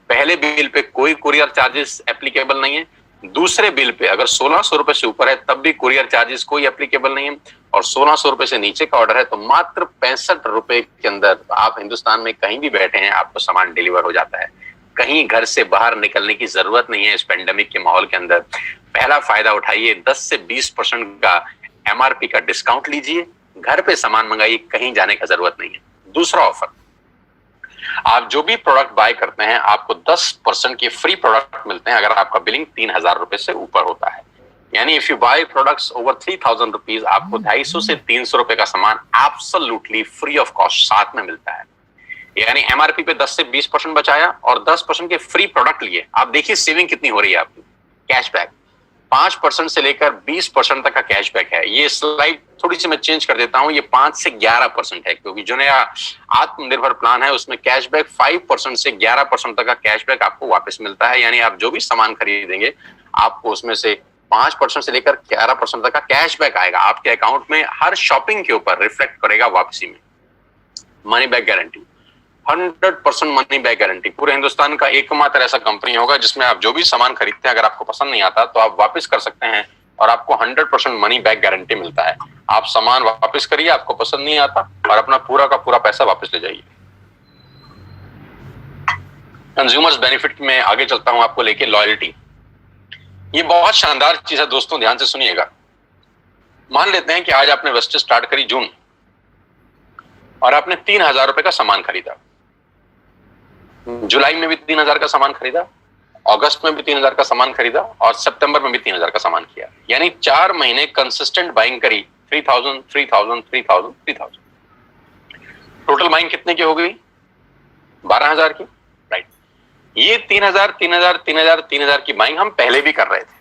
पहले बिल पे कोई कुरियर चार्जेस एप्लीकेबल नहीं है। दूसरे बिल पे अगर 1600 रुपए से ऊपर है तब भी कुरियर चार्जेस कोई एप्लीकेबल नहीं है, और 1600 रुपए से नीचे का ऑर्डर है तो मात्र 65 रुपए के अंदर आप हिंदुस्तान में कहीं भी बैठे हैं आपको सामान डिलीवर हो जाता है। कहीं घर से बाहर निकलने की जरूरत नहीं है इस पेंडेमिक के माहौल के अंदर। पहला फायदा उठाइए, 10 से 20% का एमआरपी का डिस्काउंट लीजिए, घर पे सामान मंगाइए, कहीं जाने का जरूरत नहीं है। दूसरा ऑफर, आप जो भी प्रोडक्ट बाय करते हैं आपको 10% के फ्री प्रोडक्ट मिलते हैं अगर आपका बिलिंग 3000 रुपए से ऊपर होता है। यानी if you buy products over 3000 rupees आपको 250 से 300 रुपए का सामान एब्सोल्युटली फ्री ऑफ कॉस्ट साथ में मिलता है। यानी एमआरपी पे 10 से 20% बचाया और 10% के फ्री प्रोडक्ट लिए। आप देखिए सेविंग कितनी हो रही है आपकी। कैशबैक 5% से लेकर 20% तक का कैशबैक है। ये स्लाइड थोड़ी सी मैं चेंज कर देता हूं, ये 5 से 11% है क्योंकि जो नया आत्मनिर्भर प्लान है उसमें कैशबैक 5% से 11% तक का कैशबैक आपको वापस मिलता है। यानी आप जो भी सामान खरीदेंगे आपको उसमें से 5% से लेकर 11% तक का कैशबैक आएगा आपके अकाउंट में, हर शॉपिंग के ऊपर रिफ्लेक्ट करेगा वापसी में। Money back guarantee 100% money back guarantee. पूरे हिंदुस्तान का एकमात्र ऐसा कंपनी होगा जिसमें आप जो भी सामान खरीदते हैं अगर आपको पसंद नहीं आता तो आप वापस कर सकते हैं और आपको 100% मनी बैक गारंटी मिलता है। आप सामान वापस करिए, आपको पसंद नहीं आता, और अपना पूरा का पूरा पैसा वापस ले जाइए। कंज्यूमर्स बेनिफिट में आगे चलता हूं आपको लेके। लॉयल्टी, ये बहुत शानदार चीज है दोस्तों, ध्यान से सुनिएगा। मान लेते हैं कि आज आपने वेस्टेज स्टार्ट करी जून और आपने 3000 रुपए का सामान खरीदा, जुलाई में भी 3000 का सामान खरीदा, अगस्त में भी 3000 का सामान खरीदा और सितंबर में भी 3000 का सामान किया। यानी 4 महीने कंसिस्टेंट बाइंग करी, 3000 3000 3000 3000। टोटल बाइंग कितने की हो गई? 12000 की, राइट। ये 3000 3000 3000 3000 की बाइंग हम पहले भी कर रहे थे,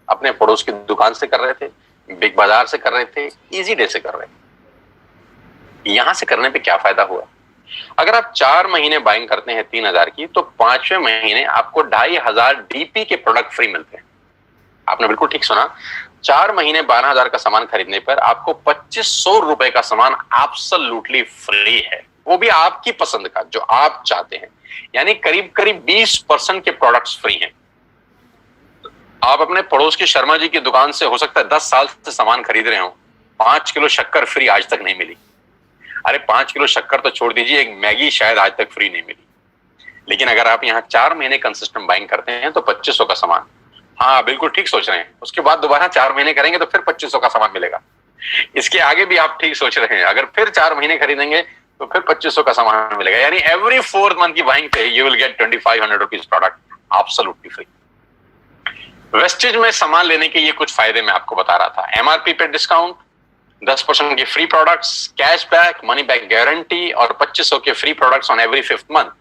अपने पड़ोस की दुकान से कर रहे थे, बिग बाजार से कर रहे थे, इजी डे से कर रहे थे। यहां से करने पे क्या फायदा हुआ? अगर आप 4 महीने बाइंग करते हैं 3000 की तो 5वें महीने आपको 2500 डीपी के प्रोडक्ट फ्री मिलते हैं। आपने बिल्कुल ठीक सुना, 4 महीने 12000 का सामान खरीदने पर आपको 2500 रुपए का सामान एब्सोल्युटली फ्री है, वो भी आपकी पसंद का जो आप चाहते हैं। यानी करीब करीब 20% के प्रोडक्ट्स फ्री हैं। आप अपने पड़ोस के शर्मा जी की दुकान से हो सकता है 10 साल से सामान खरीद रहे हो, 5 किलो शक्कर फ्री आज तक नहीं मिली। अरे 5 किलो शक्कर तो छोड़ दीजिए, एक मैगी शायद आज तक फ्री नहीं मिली। लेकिन अगर आप यहाँ 4 महीने कंसिस्टेंट बाइंग करते हैं तो 2500 का सामान, हाँ बिल्कुल ठीक सोच रहे हैं, उसके बाद दोबारा 4 महीने करेंगे तो फिर 2500 का सामान मिलेगा। इसके आगे भी आप ठीक सोच रहे हैं, अगर फिर 4 महीने खरीदेंगे तो फिर 2500 का सामान मिलेगा। यानी एवरी 4th मंथ की बाइंग पे you will get 2500 rupees product absolutely free. Wastage में सामान लेने के ये कुछ फायदे मैं आपको बता रहा था। एमआरपी पे डिस्काउंट, 10% के free products, cashback, money back guarantee और 2500 के free products on every 5th month.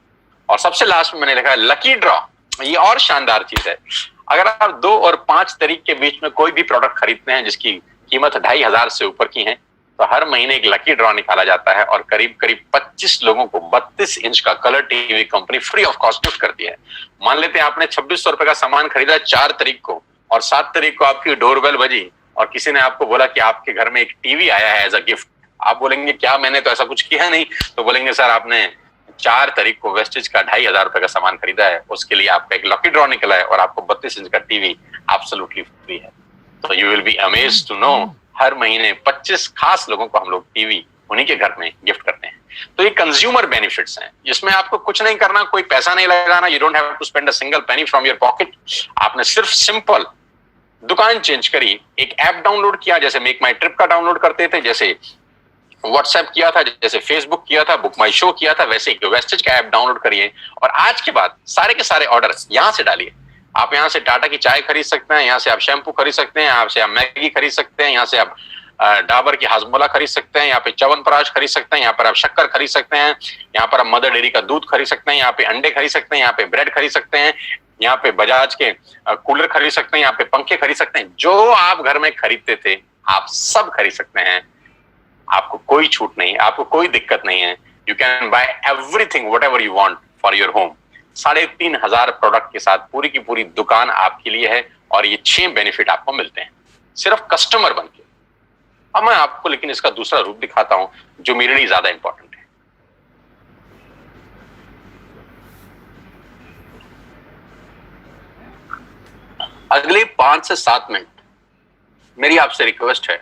और सबसे लास्ट में मैंने लिखा है लकी ड्रॉ। ये और शानदार चीज है, अगर आप 2 और 5 तारीख के बीच में कोई भी प्रोडक्ट खरीदते हैं जिसकी कीमत 2500 से ऊपर की है तो हर महीने एक लकी ड्रॉ निकाला जाता है और करीब करीब 25 लोगों को 32 इंच का colour TV company free of cost gift करती है। मान लेते हैं आपने 2600 रुपए का सामान खरीदा 4 तारीख को और 7 तारीख को आपकी डोरबेल बजी और किसी ने आपको बोला कि आपके घर में एक टीवी आया है एज अ गिफ्ट। आप बोलेंगे क्या, मैंने तो ऐसा कुछ किया नहीं। तो बोलेंगे सर आपने 4 तारीख को वेस्टेज का 2500 रुपए का सामान खरीदा है, उसके लिए आपका एक लकी ड्रॉ निकला है और आपको 32 इंच का टीवी एब्सोल्युटली फ्री है। तो you will be amazed to know हर महीने 25 खास लोगों को हम लोग टीवी उन्हीं के घर में गिफ्ट करते हैं। तो ये कंज्यूमर बेनिफिट्स हैं, इसमें आपको कुछ नहीं करना, कोई पैसा नहीं लगाना। You don't have to spend a single penny from your pocket. आपने सिर्फ सिंपल दुकान चेंज करी, एक ऐप डाउनलोड किया, जैसे मेक माई ट्रिप का डाउनलोड करते थे, जैसे व्हाट्सएप किया था, जैसे फेसबुक किया था, बुक माई शो किया था, वैसे एक वेस्टेज का ऐप डाउनलोड करिए और आज के बाद सारे के सारे ऑर्डर यहां से डालिए। आप यहां से टाटा की चाय खरीद सकते हैं, यहां से आप शैम्पू खरीद सकते हैं, यहाँ से आप मैगी खरीद सकते हैं, यहाँ से आप डाबर की हाजमोला खरीद सकते हैं, यहाँ पे च्यवनप्राश खरीद सकते हैं, यहाँ पर आप शक्कर खरीद सकते हैं, यहाँ पर आप मदर डेयरी का दूध खरीद सकते हैं, यहाँ पे अंडे खरीद सकते हैं, यहाँ पे ब्रेड खरीद सकते हैं, यहाँ पे बजाज के कूलर खरीद सकते हैं, यहाँ पे पंखे खरीद सकते हैं। जो आप घर में खरीदते थे आप सब खरीद सकते हैं। आपको कोई छूट नहीं, आपको कोई दिक्कत नहीं है। You can buy everything what ever you want for your home. 3500 product के साथ पूरी की पूरी दुकान आपके लिए है और ये 6 बेनिफिट आपको मिलते हैं सिर्फ कस्टमर बनके। अब मैं आपको लेकिन इसका दूसरा रूप दिखाता हूं जो मेरे लिए ज्यादा इंपॉर्टेंट है। अगले 5 से 7 मिनट मेरी आपसे रिक्वेस्ट है,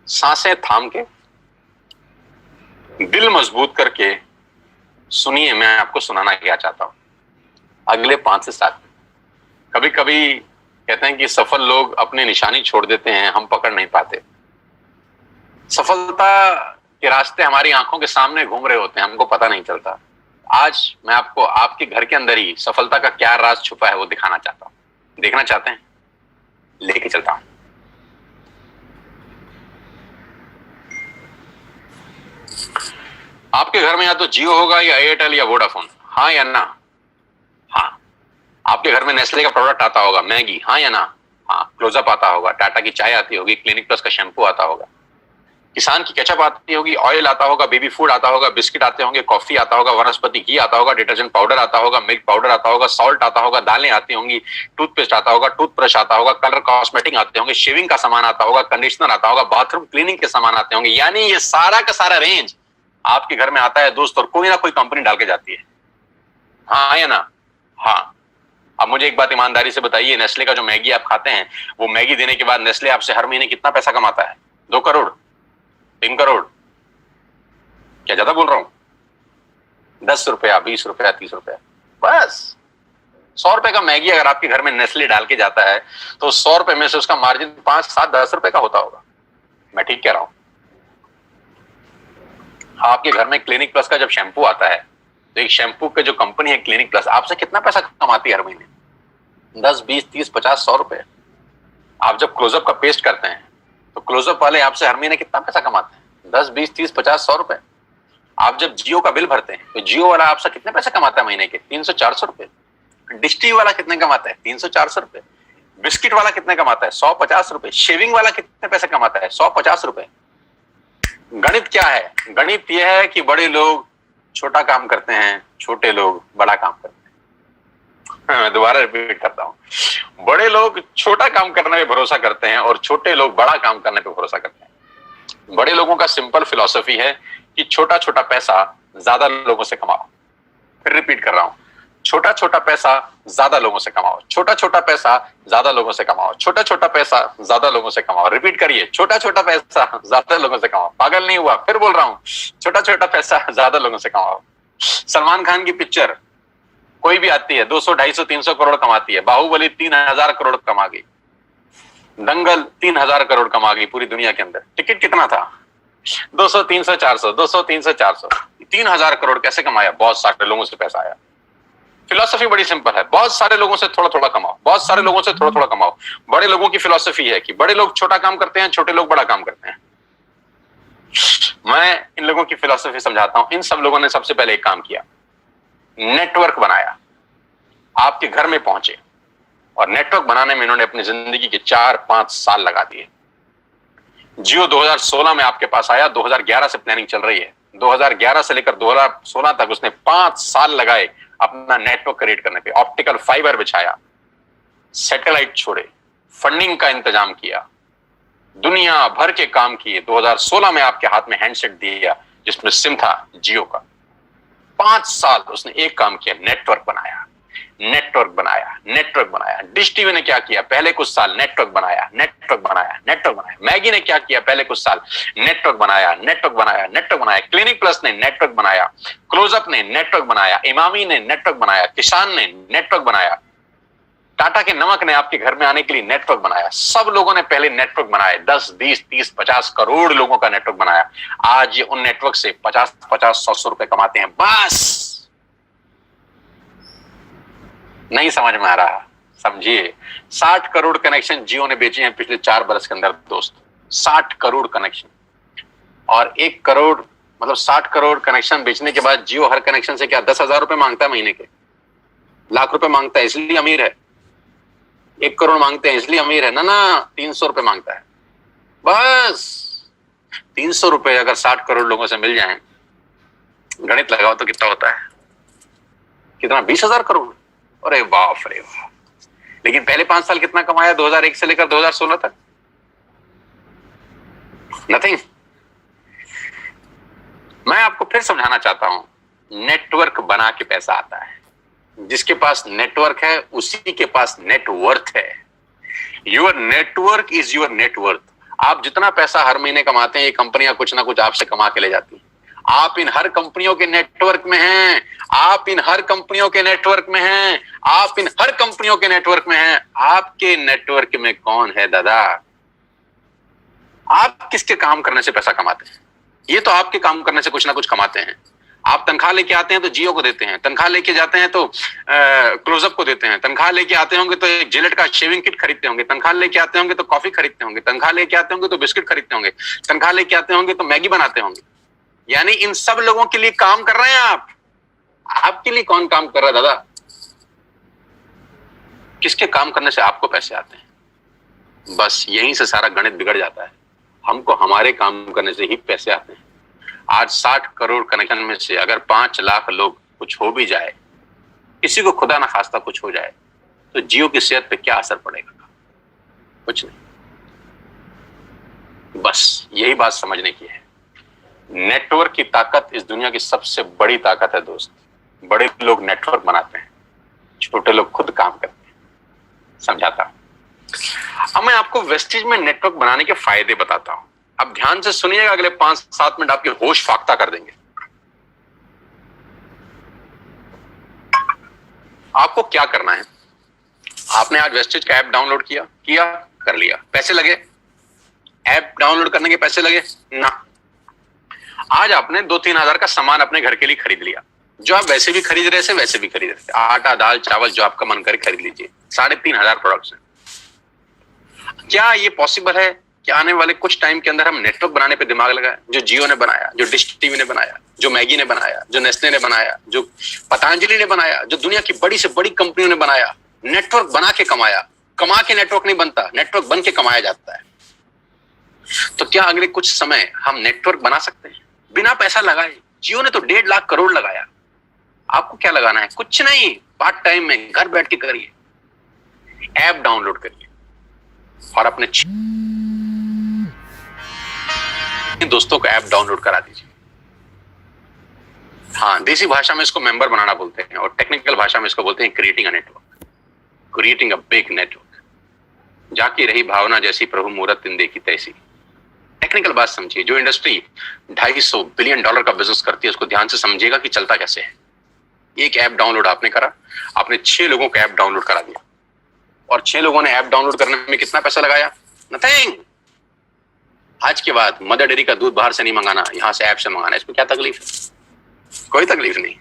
सांसें थाम के, दिल मजबूत करके सुनिए मैं आपको सुनाना क्या चाहता हूं। अगले 5 से 7 मिनट। कभी कभी कहते हैं कि सफल लोग अपनी निशानी छोड़ देते हैं, हम पकड़ नहीं पाते। सफलता के रास्ते हमारी आंखों के सामने घूम रहे होते हैं, हमको पता नहीं चलता। आज मैं आपको आपके घर के अंदर ही सफलता का क्या राज छुपा है वो दिखाना चाहता हूं। देखना चाहते हैं? लेके चलता हूं। आपके घर में या तो जियो होगा या एयरटेल या वोडाफोन, हाँ या ना? हाँ। आपके घर में नेस्ले का प्रोडक्ट आता होगा, मैगी, हाँ या ना? हाँ। क्लोजअप आता होगा, टाटा की चाय आती होगी, क्लिनिक प्लस का शैम्पू आता होगा, किसान की केचप आती होगी, ऑयल आता होगा, बेबी फूड आता होगा, बिस्किट आते होंगे, कॉफी आता होगा, वनस्पति घी आता होगा, डिटर्जेंट पाउडर आता होगा, मिल्क पाउडर आता होगा, सॉल्ट आता होगा, दालें आती होंगी, टूथपेस्ट आता होगा, टूथब्रश आता होगा, कलर कॉस्मेटिक आते होंगे, शेविंग का सामान आता होगा, कंडीशनर आता होगा, बाथरूम क्लीनिंग के सामान आते होंगे। यानी ये सारा का सारा रेंज आपके घर में आता है दोस्त, और कोई ना कोई कंपनी डाल के जाती है, हाँ या ना? हाँ। अब मुझे एक बात ईमानदारी से बताइए, नेस्ले का जो मैगी आप खाते हैं, वो मैगी देने के बाद नेस्ले आपसे हर महीने कितना पैसा कमाता है? 2 करोड़, 3 करोड़? क्या ज्यादा बोल रहा हूं? 10 रुपया, 20 रुपया, 30 रुपया, बस। 100 रुपए का मैगी अगर आपके घर में नेस्ले डाल के जाता है तो 100 रुपए में से उसका मार्जिन 5, 7, 10 रुपए का होता होगा। मैं ठीक कह रहा हूं? आपके घर में क्लिनिक प्लस का जब शैम्पू आता है तो एक शैम्पू के जो कंपनी है क्लिनिक प्लस आपसे कितना पैसा कमाती है हर महीने? 10, 20, 30, 50, 100 रुपए। आप जब क्लोजअप का पेस्ट करते हैं तो क्लोजअप वाले आपसे हर महीने कितना पैसा कमाते हैं? 10, 20, 30, 50, 100 रुपए। आप जब जियो का बिल भरते हैं तो जियो वाला आपसे कितने पैसे कमाता है महीने के? 300, 400 रुपए। डिश टीवी वाला कितने कमाता है? 300, 400 रुपए। बिस्किट वाला कितने कमाता है? 150 रुपए। शेविंग वाला कितने पैसे कमाता है? 150 रुपए। गणित क्या है? गणित यह है कि बड़े लोग छोटा काम करते हैं, छोटे लोग बड़ा काम करते हैं। मैं दोबारा रिपीट करता हूं, बड़े लोग छोटा काम करने पे भरोसा करते हैं और छोटे लोग बड़ा काम करने पे भरोसा करते हैं। बड़े लोगों का सिंपल फिलॉसफी है कि छोटा छोटा पैसा ज्यादा लोगों से कमाओ। फिर रिपीट कर रहा हूं, छोटा छोटा पैसा ज्यादा लोगों से कमाओ, छोटा छोटा पैसा ज्यादा लोगों से कमाओ, छोटा छोटा पैसा ज्यादा लोगों से कमाओ। रिपीट करिए, छोटा छोटा पैसा ज्यादा लोगों से कमाओ। पागल नहीं हुआ? फिर बोल रहा हूं, छोटा छोटा पैसा ज्यादा लोगों से कमाओ। सलमान खान की पिक्चर कोई भी आती है 200, 250, 300 करोड़ कमाती है। बाहुबली 3000 करोड़ कमा गई, दंगल 3000 करोड़ कमा गई पूरी दुनिया के अंदर। टिकट कितना था? 200, 300, 400, 200, 300, 400, 3000 करोड़ कैसे कमाया? बहुत सारे लोगों से पैसा आया। फिलॉसफी बड़ी सिंपल है, बहुत सारे लोगों से थोड़ा थोड़ा कमाओ, बहुत सारे लोगों से थोड़ा थोड़ा कमाओ। बड़े लोगों की फिलॉसफी है कि बड़े लोग छोटा काम करते हैं, छोटे लोग बड़ा काम करते हैं। मैं इन लोगों की फिलॉसफी समझाता हूं। इन सब लोगों ने सबसे पहले एक काम किया, नेटवर्क बनाया, आपके घर में पहुंचे, और नेटवर्क बनाने में इन्होंने अपनी जिंदगी के 4-5 साल लगा दिए। जियो 2016 में आपके पास आया, 2011 से प्लानिंग चल रही है। 2011 से लेकर 2016 तक उसने 5 साल लगाए अपना नेटवर्क क्रिएट करने पे। ऑप्टिकल फाइबर बिछाया, सैटेलाइट छोड़े, फंडिंग का इंतजाम किया, दुनिया भर के काम किए। 2016 में आपके हाथ में हैंडसेट दिया जिसमें सिम था जियो का। 5 साल उसने एक काम किया, नेटवर्क बनाया, नेटवर्क बनाया, नेटवर्क बनाया। डिश टीवी ने क्या किया? पहले कुछ साल नेटवर्क बनाया, नेटवर्क बनाया, नेटवर्क बनाया। मैगी ने क्या किया? पहले कुछ साल नेटवर्क बनाया, नेटवर्क बनाया, नेटवर्क बनाया। क्लिनिक प्लस ने नेटवर्क बनाया, क्लोजअप ने नेटवर्क बनाया, इमामी ने नेटवर्क बनाया, किसान ने नेटवर्क बनाया, टाटा के नमक ने आपके घर में आने के लिए नेटवर्क बनाया। सब लोगों ने पहले नेटवर्क बनाए, 10, 20, 30, 50 करोड़ लोगों का नेटवर्क बनाया। आज ये उन नेटवर्क से 50, 100 रुपए कमाते हैं। बस नहीं समझ में आ रहा? समझिए, 60 करोड़ कनेक्शन जियो ने बेचे हैं पिछले 4 बरस के अंदर दोस्त। 60 करोड़ कनेक्शन, और 1 करोड़ मतलब 60 करोड़ कनेक्शन बेचने के बाद जियो हर कनेक्शन से क्या 10,000 रुपए मांगता है महीने के? लाख रुपए मांगता है, इसलिए अमीर है। 1 करोड़ मांगते हैं इसलिए अमीर है ना? 300 रुपए मांगता है। बस 300 रुपए अगर 60 करोड़ लोगों से मिल जाएं, गणित लगाओ तो कितना होता है? कितना? 20,000 करोड़। अरे बाप रे बाप। लेकिन पहले 5 साल कितना कमाया 2001 से लेकर 2016 तक? नथिंग। मैं आपको फिर समझाना चाहता हूं, नेटवर्क बना के पैसा आता है। जिसके पास नेटवर्क है उसी के पास नेटवर्थ है। Your network is your net worth. आप जितना पैसा हर महीने कमाते हैं, ये कंपनियां कुछ ना कुछ आपसे कमा के ले जाती हैं। आप इन हर कंपनियों के नेटवर्क में हैं, आप इन हर कंपनियों के नेटवर्क में हैं, आप इन हर कंपनियों के नेटवर्क में हैं। आपके नेटवर्क में कौन है दादा? आप किसके काम करने से पैसा कमाते हैं? ये तो आपके काम करने से कुछ ना कुछ कमाते हैं। आप तनख्वाह लेके आते हैं तो जियो को देते हैं, तनख्वाह लेके जाते हैं तो क्लोजअप को देते हैं, तनख्वाह लेके आते होंगे तो एक जिलेट का शेविंग किट खरीदते होंगे, तनख्वाह लेके आते होंगे तो कॉफी खरीदते होंगे, तनख्वाह लेके आते होंगे तो बिस्किट खरीदते होंगे, तनख्वाह लेके आते होंगे तो मैगी बनाते होंगे। यानी इन सब लोगों के लिए काम कर रहे हैं आप। आपके लिए कौन काम कर रहा है दादा? किसके काम करने से आपको पैसे आते हैं? बस यहीं से सारा गणित बिगड़ जाता है। हमको हमारे काम करने से ही पैसे आते हैं। आज 60 करोड़ कनेक्शन में से अगर 5 लाख लोग कुछ हो भी जाए, किसी को खुदा ना खास्ता कुछ हो जाए, तो जियो की सेहत पे क्या असर पड़ेगा? कुछ नहीं। बस यही बात समझने की है। नेटवर्क की ताकत इस दुनिया की सबसे बड़ी ताकत है दोस्त। बड़े लोग नेटवर्क बनाते हैं, छोटे लोग खुद काम करते हैं। समझाता हूं। अब मैं आपको वेस्टेज में नेटवर्क बनाने के फायदे बताता हूं। अब ध्यान से सुनिएगा, अगले 5-7 मिनट आपके होश फाख्ता कर देंगे। आपको क्या करना है? आपने आज वेस्टेज का ऐप डाउनलोड किया कर लिया, पैसे लगे? ऐप डाउनलोड करने के पैसे लगे ना? आज आपने 2-3 हजार का सामान अपने घर के लिए खरीद लिया, जो आप वैसे भी खरीद रहे थे वैसे भी खरीद रहे थे। आटा, दाल, चावल, जो आपका मन करे खरीद लीजिए। 3,500 प्रोडक्ट्स हैं। क्या ये पॉसिबल है कि आने वाले कुछ टाइम के अंदर हम नेटवर्क बनाने पे दिमाग लगाएं? जो जियो ने बनाया, जो डिश टीवी ने बनाया, जो मैगी ने बनाया, जो नेस्ले ने बनाया, जो पतंजलि ने बनाया, जो दुनिया की बड़ी से बड़ी कंपनियों ने बनाया, नेटवर्क बना के कमाया। कमा के नेटवर्क नहीं बनता, नेटवर्क बन के कमाया जाता है। तो क्या अगले कुछ समय हम नेटवर्क बना सकते हैं बिना पैसा लगाए? जियो ने तो 1.5 लाख करोड़ लगाया। आपको क्या लगाना है? कुछ नहीं, पार्ट टाइम में घर बैठ के करिए। ऐप डाउनलोड करिए और अपने दोस्तों को ऐप डाउनलोड करा दीजिए। हाँ, देसी भाषा में इसको मेंबर बनाना बोलते हैं और टेक्निकल भाषा में इसको बोलते हैं creating a network, creating a big network. जाकी रही भावना जैसी प्रभु मूरत इन देखी तैसी। टेक्निकल बात समझिए। जो इंडस्ट्री $250 बिलियन का बिजनेस करती है, उसको ध्यान से समझिएगा कि चलता कैसे है। एक ऐप डाउनलोड आपने करा, आपने 6 लोगों को ऐप डाउनलोड करा दिया और 6 लोगों ने ऐप डाउनलोड करने में कितना पैसा लगाया? नथिंग। आज के बाद मदर डेयरी का दूध बाहर से नहीं मंगाना, यहां से ऐप से मंगाना। इसमें क्या तकलीफ है? कोई तकलीफ नहीं।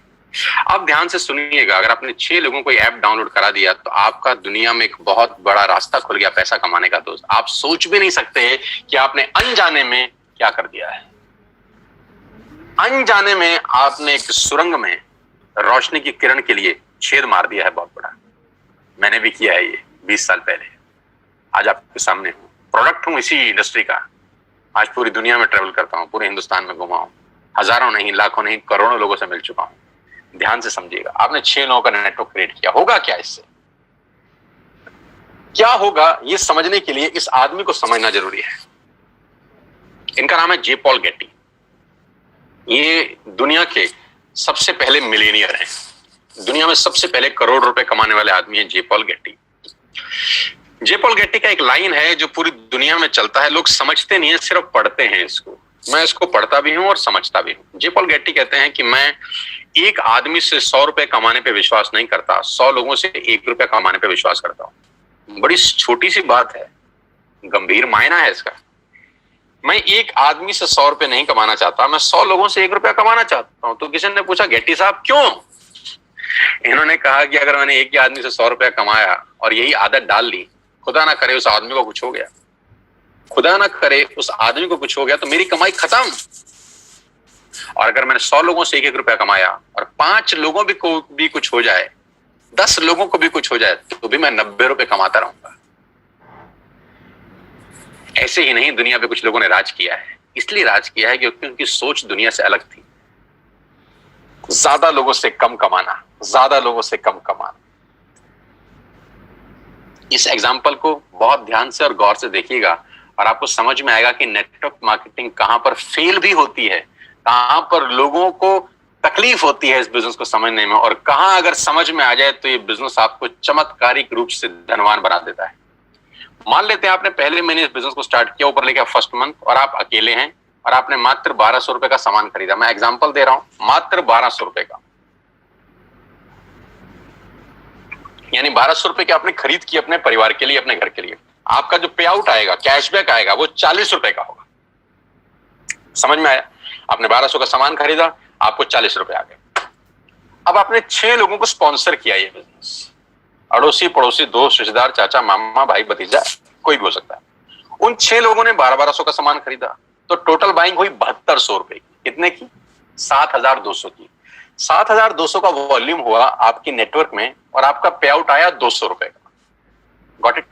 अब ध्यान से सुनिएगा, अगर आपने 6 लोगों को ऐप डाउनलोड करा दिया तो आपका दुनिया में एक बहुत बड़ा रास्ता खुल गया पैसा कमाने का दोस्त। आप सोच भी नहीं सकते कि आपने अनजाने में क्या कर दिया है। अनजाने में आपने एक सुरंग में रोशनी की किरण के लिए छेद मार दिया है बहुत बड़ा। मैंने भी किया है ये 20 साल पहले। आज आपके सामने हूं, प्रोडक्ट हूं इसी इंडस्ट्री का। आज पूरी दुनिया में ट्रेवल करता हूं, पूरे हिंदुस्तान में घुमा हूं, हजारों नहीं, लाखों नहीं, करोड़ों लोगों से मिल चुका हूं। ध्यान से समझिएगा, आपने 6 लोगों का नेटवर्क क्रिएट किया। होगा क्या इससे? क्या होगा ये समझने के लिए इस आदमी को समझना जरूरी है। इनका नाम है जे पॉल गेटी। ये दुनिया के सबसे पहले मिलेनियर हैं। दुनिया में सबसे पहले करोड़ रुपए कमाने वाले आदमी है जे पॉल गेटी। जे पॉल गेटी का एक लाइन है जो पूरी दुनिया में चलता है। लोग समझते नहीं है, सिर्फ पढ़ते हैं इसको। मैं इसको पढ़ता भी हूं और समझता भी हूं। जे पॉल गेटी कहते हैं कि मैं एक आदमी से 100 रुपए कमाने पे विश्वास नहीं करता, 100 लोगों से 1 रुपया कमाने पे विश्वास करता हूं। बड़ी छोटी सी बात है, गंभीर मायना है इसका। मैं एक आदमी से 100 रुपए नहीं कमाना चाहता, मैं 100 लोगों से 1 रुपया कमाना चाहता हूं। तो किसी ने पूछा, गेटी साहब क्यों? इन्होंने कहा कि अगर मैंने एक ही आदमी से 100 रुपया कमाया और यही आदत डाल ली, खुदा ना करे उस आदमी को कुछ हो गया, खुदा ना करे उस आदमी को कुछ हो गया, तो मेरी कमाई खत्म। और अगर मैंने 100 लोगों से 1-1 रुपया कमाया और 5 लोगों को भी कुछ हो जाए, 10 लोगों को भी कुछ हो जाए, तो भी मैं 90 रुपए कमाता रहूंगा। ऐसे ही नहीं, दुनिया पे कुछ लोगों ने राज किया है। इसलिए राज किया है क्योंकि उनकी सोच दुनिया से अलग थी। ज्यादा लोगों से कम कमाना, ज्यादा लोगों से कम कमाना। इस एग्जाम्पल को बहुत ध्यान से और गौर से देखिएगा और आपको समझ में आएगा कि नेटवर्क मार्केटिंग कहां पर फेल भी होती है, कहां पर लोगों को तकलीफ होती है इस बिजनेस को समझने में, और कहां अगर समझ में आ जाए तो ये बिजनेस आपको चमत्कारिक रूप से धनवान बना देता है। मान लेते हैं आपने पहले महीने इस बिजनेस को स्टार्ट किया, ऊपर लेके फर्स्ट मंथ, और आप अकेले हैं और आपने मात्र 1200 रुपए का सामान खरीदा। मैं एग्जांपल दे रहा हूं, मात्र 1200 रुपए का, यानी 1200 रुपए की आपने खरीद की अपने परिवार के लिए, अपने घर के लिए। आपका जो पे आउट आएगा, कैशबैक आएगा, वो 40 रुपए का होगा। समझ में आया? आपने 1200 का सामान खरीदा, आपको 40 रुपए आ गए। अब आपने 6 लोगों को स्पॉन्सर किया ये बिजनेस, अड़ोसी पड़ोसी, दोस्त, रिश्तेदार, चाचा, मामा, भाई, भतीजा, कोई भी हो सकता है। उन 6 लोगों ने 1200 का सामान खरीदा, तो टोटल बाइंग हुई 7200 रुपए की। कितने की? 7200 की। 7200 का वॉल्यूम हुआ आपकी नेटवर्क में, और आपका पे आउट आया 200 रुपए का। Got it?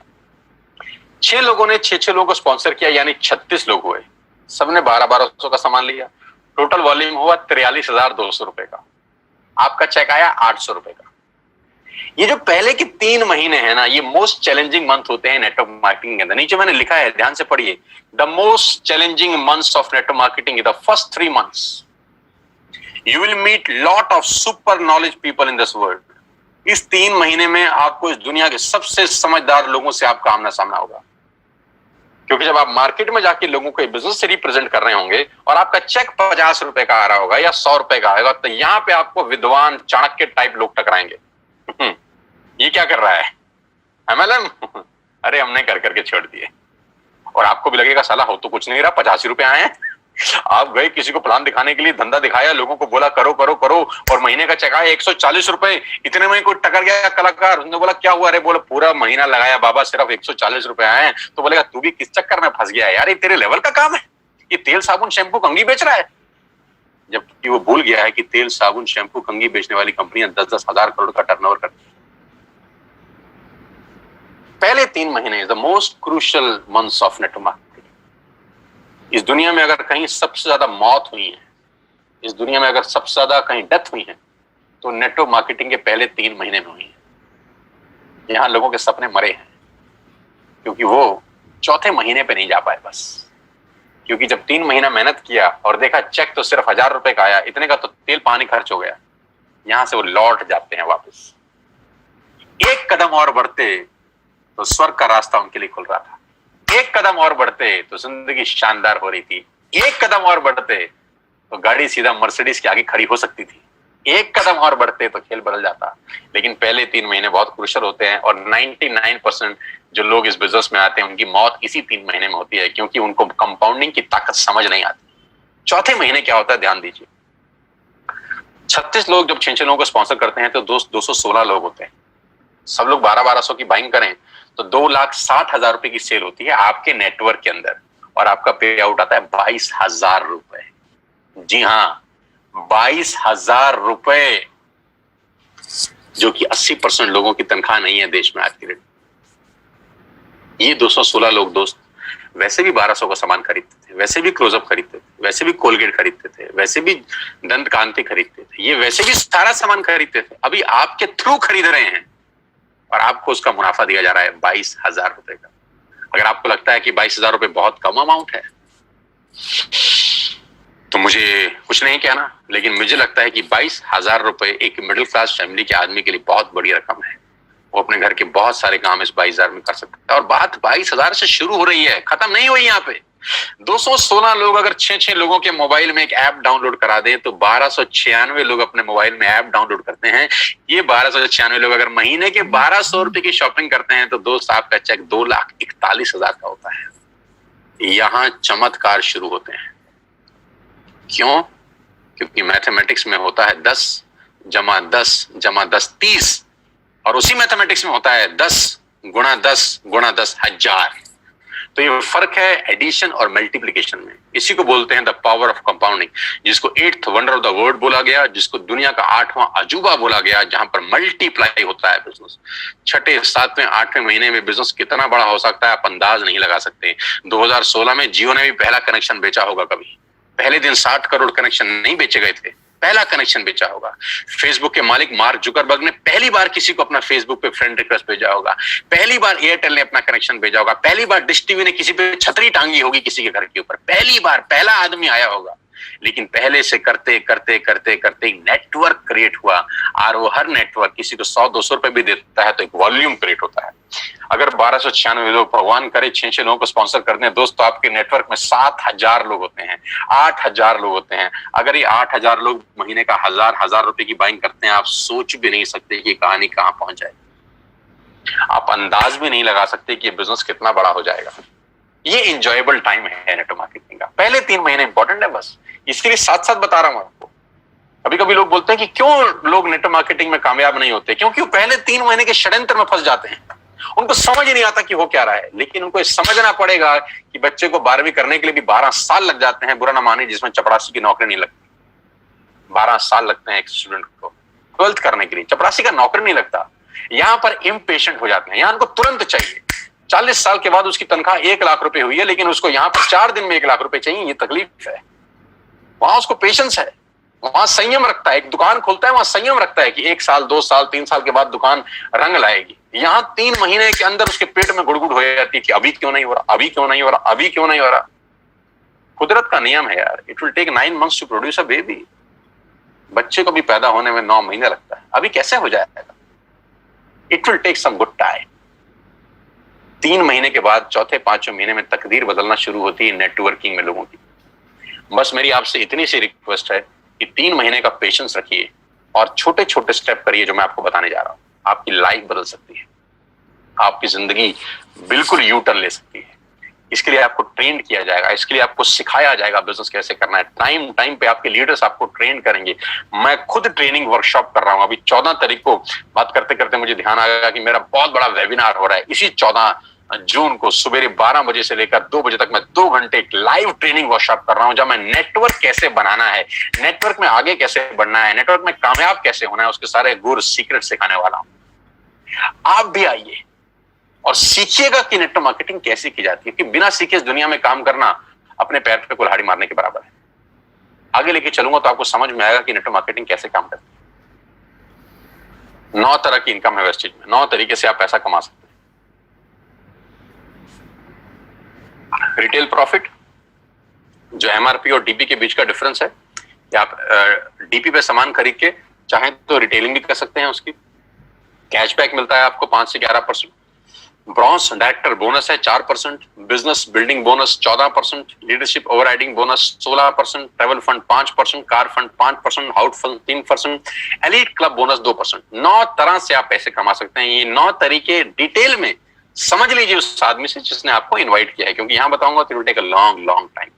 6 लोगों ने 6 लोगों को स्पॉन्सर किया, यानी 36 लोग हुए, सबने 1200 का सामान लिया, टोटल वॉल्यूम हुआ 43,200 रुपए का। आपका चेक आया 800 रुपए का। ये जो पहले के 3 महीने हैं ना, ये मोस्ट चैलेंजिंग मंथ होते हैं नेटवर्क मार्केटिंग के अंदर। नीचे मैंने लिखा है, ध्यान से पढ़िए, the most challenging months of network marketing the first 3 months. You will meet lot of super knowledge people in this world. इस 3 महीने में आपको इस दुनिया के सबसे समझदार लोगों से आपका आमना सामना होगा, क्योंकि जब आप मार्केट में जाके लोगों को बिजनेस से रिप्रेजेंट कर रहे होंगे और आपका चेक 50 रुपए का आ रहा होगा या 100 रुपए का आएगा, तो यहाँ पे आपको विद्वान, चाणक्य टाइप लोग टकराएंगे। ये क्या कर रहा है MLM? अरे हमने कर करके छोड़ दिए। और आपको भी लगेगा साला हो तो कुछ नहीं रहा, 85 रुपए आए हैं। आप गए किसी को प्लान दिखाने के लिए, धंधा दिखाया, लोगों को बोला करो करो करो, और महीने का चेक आया 140 रुपए। इतने में कोई टकर गया कलाकार, उसने बोला क्या हुआ? अरे बोला पूरा महीना लगाया बाबा, सिर्फ 140 रुपए आए हैं। तो बोलेगा तू भी किस चक्कर में फंस गया यार, ये तेरे लेवल का काम है, ये तेल साबुन शैम्पू कंघी बेच रहा है। जबकि वो भूल गया है कि तेल साबुन शैम्पू कंघी बेचने वाली कंपनियां 10-10 हजार करोड़ का टर्नओवर करती है। पहले 3 महीने the most crucial months of network marketing. इस दुनिया में अगर कहीं सबसे ज्यादा मौत हुई है, इस दुनिया में अगर सबसे ज्यादा कहीं डेथ हुई है, तो नेटवर्क मार्केटिंग के पहले 3 महीने में हुई है। यहां लोगों के सपने मरे हैं, क्योंकि वो चौथे महीने पे नहीं जा पाए बस। क्योंकि जब 3 महीना मेहनत किया और देखा चेक तो सिर्फ 1000 रुपए का आया, इतने का तो तेल पानी खर्च हो गया, यहां से वो लौट जाते हैं वापस। एक कदम और बढ़ते तो स्वर्ग का रास्ता उनके लिए खुल रहा था। एक कदम और बढ़ते तो जिंदगी शानदार हो रही थी। एक कदम और बढ़ते तो गाड़ी सीधा मर्सिडीज के आगे खड़ी हो सकती थी। एक कदम और बढ़ते तो खेल बदल जाता। लेकिन पहले 3 महीने बहुत क्रूशियल होते हैं, और 99% जो लोग इस बिजनेस में आते हैं उनकी मौत इसी 3 महीने में होती है, क्योंकि उनको कंपाउंडिंग की ताकत समझ नहीं आती। चौथे महीने क्या होता है, ध्यान दीजिए। 36 लोग जब 6 लोगों को स्पॉन्सर करते हैं तो 216 लोग होते हैं। सब लोग 1200 की बाइंग करें तो 2,60,000 रुपए की सेल होती है आपके नेटवर्क के अंदर, और आपका पे आउट आता है 22,000 रुपए। जी हाँ, 22,000 रुपए, जो कि 80% लोगों की तनख्वाह नहीं है देश में आज की डेट। ये 216 लोग दोस्त वैसे भी 1200 का सामान खरीदते थे, वैसे भी क्लोजअप खरीदते थे, वैसे भी कोलगेट खरीदते थे, वैसे भी दंत कांति खरीदते थे, ये वैसे भी सारा सामान खरीदते थे। अभी आपके थ्रू खरीद रहे हैं और आपको उसका मुनाफा दिया जा रहा है 22,000 रुपए का। अगर आपको लगता है कि 22,000 रुपए बहुत कम अमाउंट है, तो मुझे कुछ नहीं कहना, लेकिन मुझे लगता है कि 22,000 रुपए एक मिडिल क्लास फैमिली के आदमी के लिए बहुत बड़ी रकम है। वो अपने घर के बहुत सारे काम इस 22,000 में कर सकता है। और बात 22,000 से शुरू हो रही है, खत्म नहीं हुई यहाँ पे। 216 लोग अगर 6 लोगों के मोबाइल में एक ऐप डाउनलोड करा दें तो 1296 लोग अपने मोबाइल में ऐप डाउनलोड करते हैं। ये 1296 लोग अगर महीने के 1200 रुपए की शॉपिंग करते हैं तो दोस्त आपका चेक 2,41,000 का होता है। यहां चमत्कार शुरू होते हैं। क्यों? क्योंकि मैथमेटिक्स में होता है 10 जमा 10 जमा 10 30, और उसी मैथमेटिक्स में होता है 10 गुणा 10 गुणा 10,000। तो ये फर्क है एडिशन और मल्टीप्लिकेशन में। इसी को बोलते हैं द पावर ऑफ कंपाउंडिंग, जिसको 8th wonder of the world बोला गया, जिसको दुनिया का 8वां अजूबा बोला गया, जहां पर मल्टीप्लाई होता है बिजनेस। 6, 7, 8वें महीने में बिजनेस कितना बड़ा हो सकता है आप अंदाज नहीं लगा सकते। 2016 में जियो ने भी पहला कनेक्शन बेचा होगा। कभी पहले दिन 60 करोड़ कनेक्शन नहीं बेचे गए थे, पहला कनेक्शन बेचा होगा। फेसबुक के मालिक मार्क जुकरबर्ग ने पहली बार किसी को अपना फेसबुक पे फ्रेंड रिक्वेस्ट भेजा होगा। पहली बार एयरटेल ने अपना कनेक्शन भेजा होगा। पहली बार डिश टीवी ने किसी पे छतरी टांगी होगी किसी के घर के ऊपर। पहली बार पहला आदमी आया होगा। लेकिन पहले से करते करते करते करते नेटवर्क क्रिएट हुआ, और वो हर नेटवर्क किसी को 100-200 रुपए भी देता है तो एक वॉल्यूम क्रिएट होता है। अगर 1296 लोग, भगवान करे 6 लोगों को स्पॉन्सर कर दें दोस्त, तो आपके नेटवर्क में 7000 लोग होते हैं, 8000 लोग होते हैं। अगर ये 8000 लोग महीने का 1000 रुपए की बाइंग करते हैं, आप सोच भी नहीं सकते कि कहानी कहां पहुंच जाएगी। आप अंदाज भी नहीं लगा सकते कि ये बिजनेस कितना बड़ा हो जाएगा। ये इंजॉयबल टाइम है नेटवर्क मार्केटिंग का। पहले 3 महीने इंपॉर्टेंट है, बस इसके लिए साथ साथ बता रहा हूं आपको। कभी कभी लोग बोलते हैं कि क्यों लोग नेटवर्क मार्केटिंग में कामयाब नहीं होते, क्योंकि वो पहले 3 महीने के षड्यंत्र में फंस जाते हैं। उनको समझ ही नहीं आता कि हो क्या रहा है। लेकिन उनको समझना पड़ेगा कि बच्चे को 12वीं करने के लिए भी 12 साल लग जाते हैं, बुरा ना माने, जिसमें चपरासी की नौकरी नहीं लगती। 12 साल लगते हैं एक स्टूडेंट को 12th करने के लिए, चपरासी का नौकरी नहीं लगता। यहां पर इम्पेशेंट हो जाते हैं, यहां उनको तुरंत चाहिए। 40 साल के बाद उसकी तनख्वाह 1 लाख रुपए हुई है, लेकिन उसको यहां पर 4 दिन में 1 लाख रुपए चाहिए। ये तकलीफ है। वहां उसको पेशेंस है, वहां संयम रखता है। एक दुकान खोलता है, वहां संयम रखता है कि 1 साल 2 साल 3 साल के बाद दुकान रंग लाएगी। यहां 3 महीने के अंदर उसके पेट में गुड़गुड़ हो जाती थी, अभी क्यों नहीं हो रहा, अभी क्यों नहीं हो रहा, अभी क्यों नहीं हो रहा। कुदरत का नियम है यार, it will take 9 months to produce a baby. बच्चे को भी पैदा होने में 9 महीने लगता है, अभी कैसे हो जाएगा। It will take some good time. 3 महीने के बाद चौथे 5वें महीने में तकदीर बदलना शुरू होती है नेटवर्किंग में लोगों की। बस मेरी आपसे इतनी सी रिक्वेस्ट है कि 3 महीने का पेशेंस रखिए और छोटे छोटे स्टेप करिए, जो मैं आपको बताने जा रहा हूं। आपकी लाइफ बदल सकती है, आपकी जिंदगी बिल्कुल यू टर्न ले सकती है। इसके लिए आपको ट्रेन किया जाएगा, इसके लिए आपको सिखाया जाएगा बिजनेस कैसे करना है। टाइम टाइम पे आपके लीडर्स आपको ट्रेन करेंगे। मैं खुद ट्रेनिंग वर्कशॉप कर रहा हूं। अभी 14 तारीख को बात करते करते मुझे ध्यान आया कि मेरा बहुत बड़ा वेबिनार हो रहा है। इसी 14 जून को सुबह 12 बजे से लेकर 2 बजे तक मैं 2 घंटे एक लाइव ट्रेनिंग वर्कशॉप कर रहा हूं, जहां मैं नेटवर्क कैसे बनाना है, नेटवर्क में आगे कैसे बढ़ना है, नेटवर्क में कामयाब कैसे होना है, उसके सारे गुर सीक्रेट सिखाने वाला हूं। आप भी आइए और सीखिएगा कि नेटवर्क मार्केटिंग कैसे की जाती है। कि बिना सीखे इस दुनिया में काम करना अपने पैर पे कुल्हाड़ी मारने के बराबर है। आगे लेके चलूंगा तो आपको समझ में आएगा कि नेटवर्क मार्केटिंग कैसे काम करती है। 9 तरह की इनकम है वेस्टेज में, 9 तरीके से आप पैसा कमा सकते हैं। रिटेल प्रॉफिट, जो एमआरपी और डीपी के बीच का डिफरेंस है, कि आप डीपी पे सामान खरीद के चाहें तो रिटेलिंग भी कर सकते हैं। उसकी कैशबैक मिलता है आपको 5 से 11%। ब्रॉन्ज डायरेक्टर बोनस है 4%, business building bonus 14%, leadership overriding bonus 16%, travel fund 5%, car fund 5%, house fund 3%, elite club bonus 2%। 9 तरह से आप पैसे कमा सकते हैं। ये 9 तरीके डिटेल में समझ लीजिए उस आदमी से जिसने आपको इनवाइट किया है, क्योंकि यहां बताऊंगा तो it will take a long long time.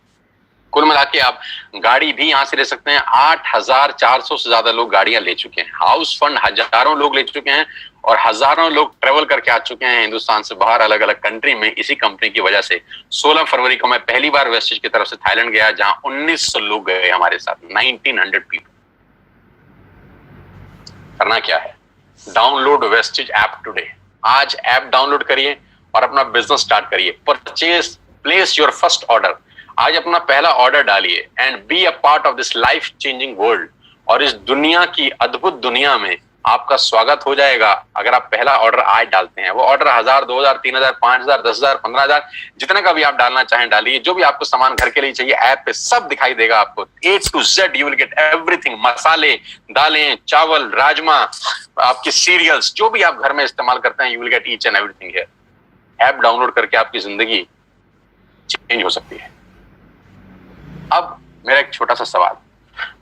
कुल मिला के आप गाड़ी भी यहां से ले सकते हैं। 8400 से ज्यादा लोग गाड़ियां ले चुके हैं। हाउस फंड हजारों लोग ले चुके हैं और हजारों लोग ट्रेवल करके आ चुके हैं हिंदुस्तान से बाहर, अलग अलग कंट्री में, इसी कंपनी की वजह से। 16 फरवरी को मैं पहली बार वेस्टेज की तरफ से थाईलैंड गया, जहां 1900 लोग गए हमारे साथ, 1900 पीपल। करना क्या है, डाउनलोड वेस्टेज ऐप टुडे। आज ऐप डाउनलोड करिए और अपना बिजनेस स्टार्ट करिए। Purchase, place your first order. आज अपना पहला ऑर्डर डालिए and be a part of this life changing world. और इस दुनिया की अद्भुत दुनिया में आपका स्वागत हो जाएगा अगर आप पहला ऑर्डर आज डालते हैं। वो ऑर्डर 1000, 2000, 3000, 5000, 10000, 15000, जितने का भी आप डालना चाहें डालिए। जो भी आपको सामान घर के लिए चाहिए ऐप पे सब दिखाई देगा आपको, A to Z you will get everything. मसाले, दालें, चावल, राजमा, आपके सीरियल्स, जो भी आप घर में इस्तेमाल करते हैं, you will get each and everything here. App download करके आपकी जिंदगी चेंज हो सकती है। अब मेरा एक छोटा सा सवाल,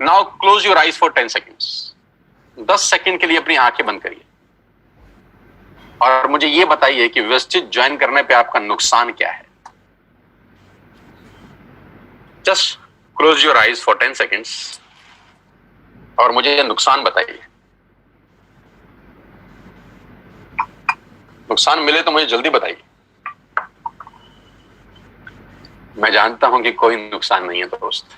now close your eyes for 10 seconds. 10 second के लिए अपनी आंखें बंद करिए और मुझे यह बताइए कि वेस्टेज ज्वाइन करने पे आपका नुकसान क्या है। Just close your eyes for 10 seconds और मुझे नुकसान बताइए। नुकसान मिले तो मुझे जल्दी बताइए। मैं जानता हूं कि कोई नुकसान नहीं है दोस्त।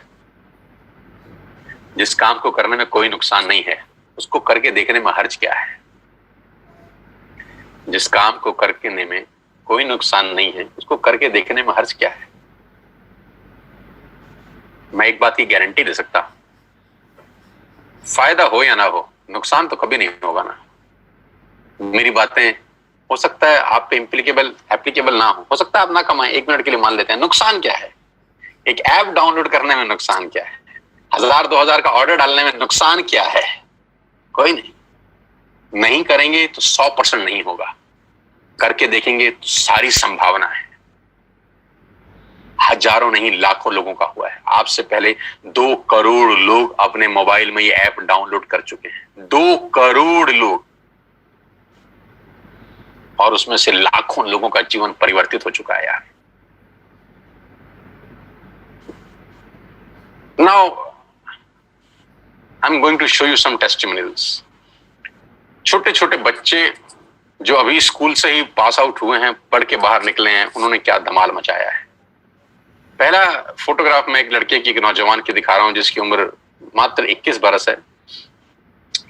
जिस काम को करने में कोई नुकसान नहीं है उसको करके देखने में हर्ज क्या है। जिस काम को करने में कोई नुकसान नहीं है उसको करके देखने में हर्ज क्या है। मैं एक बात की गारंटी दे सकता, फायदा हो या ना हो, नुकसान तो कभी नहीं होगा ना। मेरी बातें हो सकता है आप पे एप्लीकेबल ना हो सकता है आप ना कमाएं, 1 मिनट के लिए मान लेते हैं। नुकसान क्या है? एक ऐप डाउनलोड करने में नुकसान क्या है? 1000-2000 का ऑर्डर डालने में नुकसान क्या है? कोई नहीं करेंगे तो 100% नहीं होगा, करके देखेंगे तो सारी संभावना है। हजारों नहीं लाखों लोगों का हुआ है। आपसे पहले 2 करोड़ लोग अपने मोबाइल में ये ऐप डाउनलोड कर चुके हैं, 2 करोड़ लोग, और उसमें से लाखों लोगों का जीवन परिवर्तित हो चुका है यार। Now I am going to show you some testimonials. छोटे छोटे बच्चे जो अभी स्कूल से ही पास आउट हुए हैं, पढ़ के बाहर निकले हैं, उन्होंने क्या धमाल मचाया है। पहला फोटोग्राफ में एक लड़के की, एक नौजवान की दिखा रहा हूं जिसकी उम्र मात्र 21 बरस है।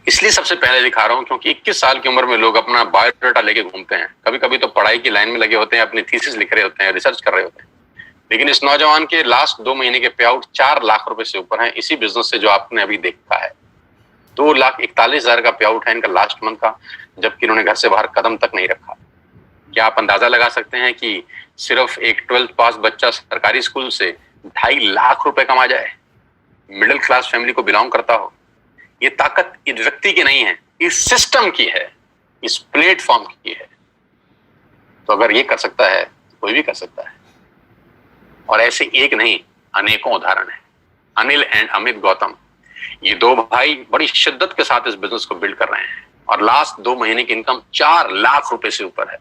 इसलिए सबसे पहले दिखा रहा हूं क्योंकि 21 साल की उम्र में लोग अपना बायोडाटा लेके घूमते हैं। कभी कभी तो पढ़ाई की लाइन में लगे होते हैं, अपनी थीसिस लिख रहे होते हैं, रिसर्च कर रहे होते हैं। लेकिन इस नौजवान के लास्ट 2 महीने के पे आउट 4 लाख रुपए से ऊपर हैं, इसी बिजनेस से जो आपने अभी देखा है। 2,41,000 का पे आउट है इनका लास्ट मंथ का, जबकि इन्होंने घर से बाहर कदम तक नहीं रखा। क्या आप अंदाजा लगा सकते हैं कि सिर्फ एक 12th पास बच्चा सरकारी स्कूल से 2.5 लाख रुपए कमा जाए, मिडिल क्लास फैमिली को बिलोंग करता हो? ये ताकत इस व्यक्ति की नहीं है, इस सिस्टम की है, इस प्लेटफॉर्म की है। तो अगर ये कर सकता है तो कोई भी कर सकता है। और ऐसे एक नहीं, अनेकों उदाहरण है। अनिल एंड अमित गौतम, ये 2 भाई बड़ी शिद्दत के साथ इस बिजनेस को बिल्ड कर रहे हैं और लास्ट 2 महीने की इनकम 4 लाख रुपए से ऊपर है।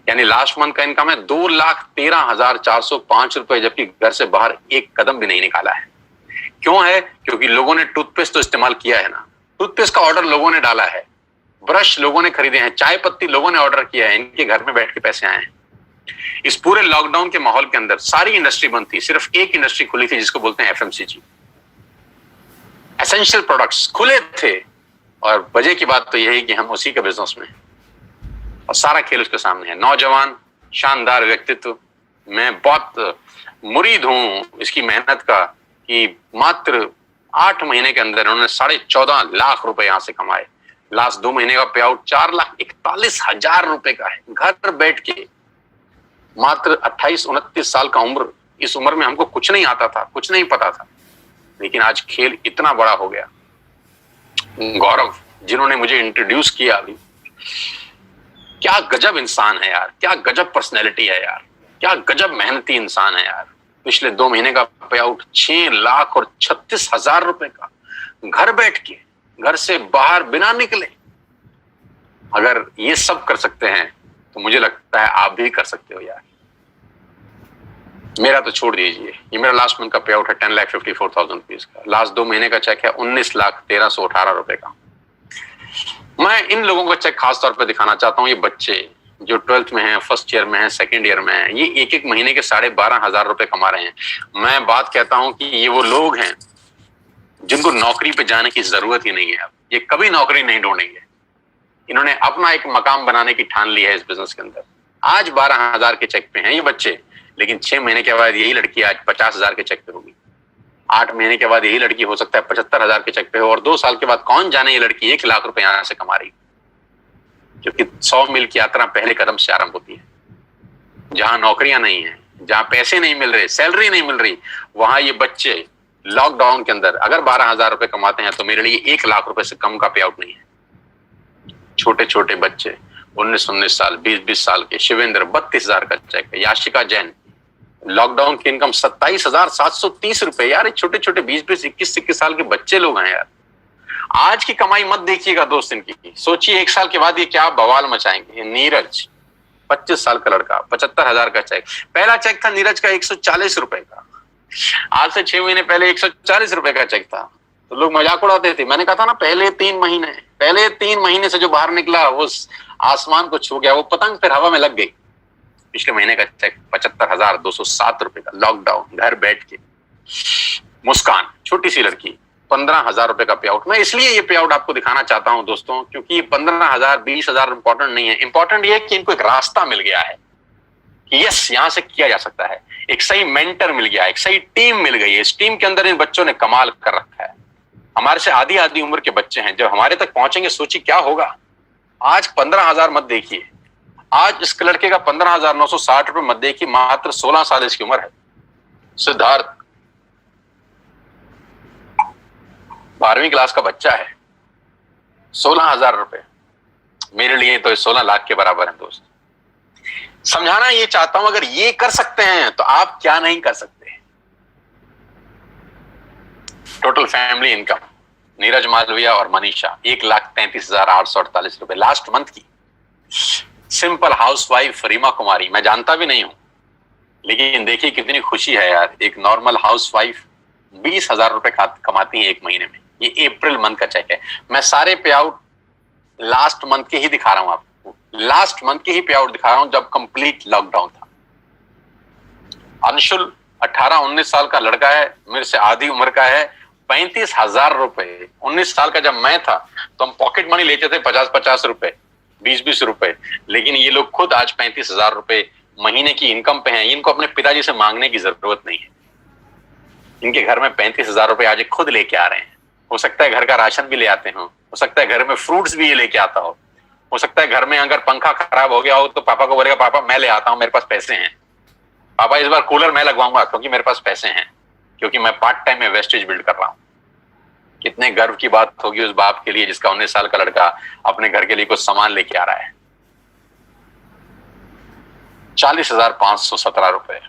यानी लास्ट मंथ का इनकम है 2,13,405 रुपए, जबकि घर से बाहर एक कदम भी नहीं निकाला है। क्यों है? क्योंकि लोगों ने टूथपेस्ट तो इस्तेमाल किया है ना, टूथपेस्ट का ऑर्डर लोगों ने डाला है, ब्रश लोगों ने खरीदे हैं, चाय पत्ती लोगों ने ऑर्डर किया है, इनके घर में बैठ के पैसे आए हैं। इस पूरे लॉकडाउन के माहौल के अंदर सारी इंडस्ट्री बंद थी, सिर्फ एक इंडस्ट्री खुली थी जिसको बोलते हैं एफएमसीजी। एसेंशियल प्रोडक्ट्स खुले थे और वजह की बात तो यही कि हम उसी के बिजनेस में, और सारा खेल उसके सामने है। नौजवान, शानदार व्यक्तित्व, मैं बहुत मुरीद हूं इसकी मेहनत का कि मात्र 8 महीने के अंदर उन्होंने 14.5 लाख रुपए यहां से कमाए। लास्ट 2 महीने का पे आउट 4,41,000 रुपए का है, घर बैठ के। मात्र 28-29 साल का उम्र, इस उम्र में हमको कुछ नहीं आता था, कुछ नहीं पता था, लेकिन आज खेल इतना बड़ा हो गया। गौरव जिन्होंने मुझे इंट्रोड्यूस किया अभी, क्या गजब इंसान है यार, क्या गजब पर्सनैलिटी है यार, क्या गजब मेहनती इंसान है यार। पिछले 2 महीने का पे आउट 6,36,000 रुपए का, घर बैठ के, घर से बाहर बिना निकले। अगर ये सब कर सकते हैं तो मुझे लगता है आप भी कर सकते हो यार। मेरा तो छोड़ दीजिए, ये मेरा लास्ट मंथ का पे आउट है 10,54,000 रुपीज का। लास्ट 2 महीने का चेक है 19,1318 रुपए का। मैं इन लोगों का चेक खास तौर पे दिखाना चाहता हूँ। ये बच्चे जो 12th में हैं, फर्स्ट ईयर में हैं, सेकंड ईयर में हैं, ये एक महीने के 12,500 रुपए कमा रहे हैं। मैं बात कहता हूं कि ये वो लोग हैं जिनको नौकरी पे जाने की जरूरत ही नहीं है। अब ये कभी नौकरी नहीं ढूंढेंगे। इन्होंने अपना एक मकाम बनाने की ठान ली है इस बिजनेस के अंदर। आज 12,000 के चेक पे हैं ये बच्चे, लेकिन 6 महीने के बाद यही लड़की आज 50,000 के चेक पे होगी। 8 महीने के बाद यही लड़की हो सकता है 75,000 के चेक पे हो, और 2 साल के बाद कौन जाने ये लड़की 1 लाख रुपए यहां से कमा रही, क्योंकि 100 मील की यात्रा पहले कदम से आरंभ होती है। जहां नौकरियां नहीं है, जहां पैसे नहीं मिल रहे, सैलरी नहीं मिल रही, वहां ये बच्चे लॉकडाउन के अंदर अगर 12,000 रुपए कमाते हैं तो मेरे लिए 1 लाख रुपए से कम का पे आउट नहीं है। छोटे छोटे बच्चे 19-19 साल, 20-20 साल के, शिवेंद्र 32,000 का चेक है, याशिका जैन लॉकडाउन की इनकम 27,730 रुपए। यार छोटे छोटे 20-20, 21-21 साल के बच्चे लोग हैं यार। आज की कमाई मत देखिएगा दोस्त इनकी, सोचिए 1 साल के बाद ये क्या बवाल मचाएंगे। नीरज 25 साल का लड़का, 75,000 का चेक। पहला चेक था नीरज का 140 रुपए का, आज से 6 महीने पहले 140 रुपए का चेक था। तो लोग मजाक उड़ाते थे। मैंने कहा था ना, पहले 3 महीने से जो बाहर निकला वो आसमान को छू गया, वो पतंग फिर हवा में लग गई। पिछले महीने का चेक 75,207 रुपए का, लॉकडाउन, घर बैठ के। मुस्कान छोटी सी लड़की 15,000 रुपए का पे आउट। मैं इसलिए ये पे आउट आपको दिखाना चाहता हूं दोस्तों, क्योंकि 15,000 20,000 इंपॉर्टेंट नहीं है। इंपॉर्टेंट ये है कि इनको एक रास्ता मिल गया है कि यस, यहां से किया जा सकता है। एक सही मेंटर मिल गया, एक सही टीम मिल गई है। इस टीम के अंदर इन बच्चों ने कमाल कर रखा है। हमारे से आधी उम्र के बच्चे हैं, जब हमारे तक पहुंचेंगे सोचिए क्या होगा। आज 15,000 मत देखिए, आज इस लड़के का 15,960 रुपए मत देखिए, मात्र 16 साल इसकी उम्र है। सिद्धार्थ 12वीं क्लास का बच्चा है, 16,000 रुपए मेरे लिए तो 16 लाख के बराबर है दोस्त। समझाना ये चाहता हूं, अगर ये कर सकते हैं तो आप क्या नहीं कर सकते। Total family income Neeraj Malviya और मनीषा 1,33,848 रुपए लास्ट मंथ की। सिंपल हाउसवाइफ रीमा कुमारी, मैं जानता भी नहीं हूं, लेकिन देखिए कितनी खुशी है यार, एक नॉर्मल हाउसवाइफ 20,000 रुपए कमाती है एक महीने में। ये अप्रैल मंथ का चेक है। मैं सारे पे आउट लास्ट मंथ के ही दिखा रहा हूं आपको, लास्ट मंथ के ही पे आउट दिखा रहा हूं जब कंप्लीट लॉकडाउन था। अंशुल 18-19 साल का लड़का है, मेरे से आधी उम्र का है, 35,000 रुपए। 19 साल का जब मैं था तो हम पॉकेट मनी लेते थे 50-50 रुपए, 20-20 रुपए, लेकिन ये लोग खुद आज 35,000 रुपए महीने की इनकम पे हैं। इनको अपने पिताजी से मांगने की जरूरत नहीं है। इनके घर में 35,000 रुपए आज खुद लेके आ रहे हैं। हो सकता है घर का राशन भी ले आते हो सकता है घर में फ्रूट्स भी ये लेके आता हो सकता है घर में अगर पंखा खराब हो गया हो तो पापा को बोलेगा पापा मैं ले आता हूं, मेरे पास पैसे हैं, पापा इस बार कूलर मैं लगवाऊंगा क्योंकि मेरे पास पैसे हैं, क्योंकि मैं पार्ट टाइम में वेस्टेज बिल्ड कर रहा हूं। कितने गर्व की बात होगी उस बाप के लिए जिसका 19 साल का लड़का अपने घर के लिए कुछ सामान लेके आ रहा है। 40,517 रुपए।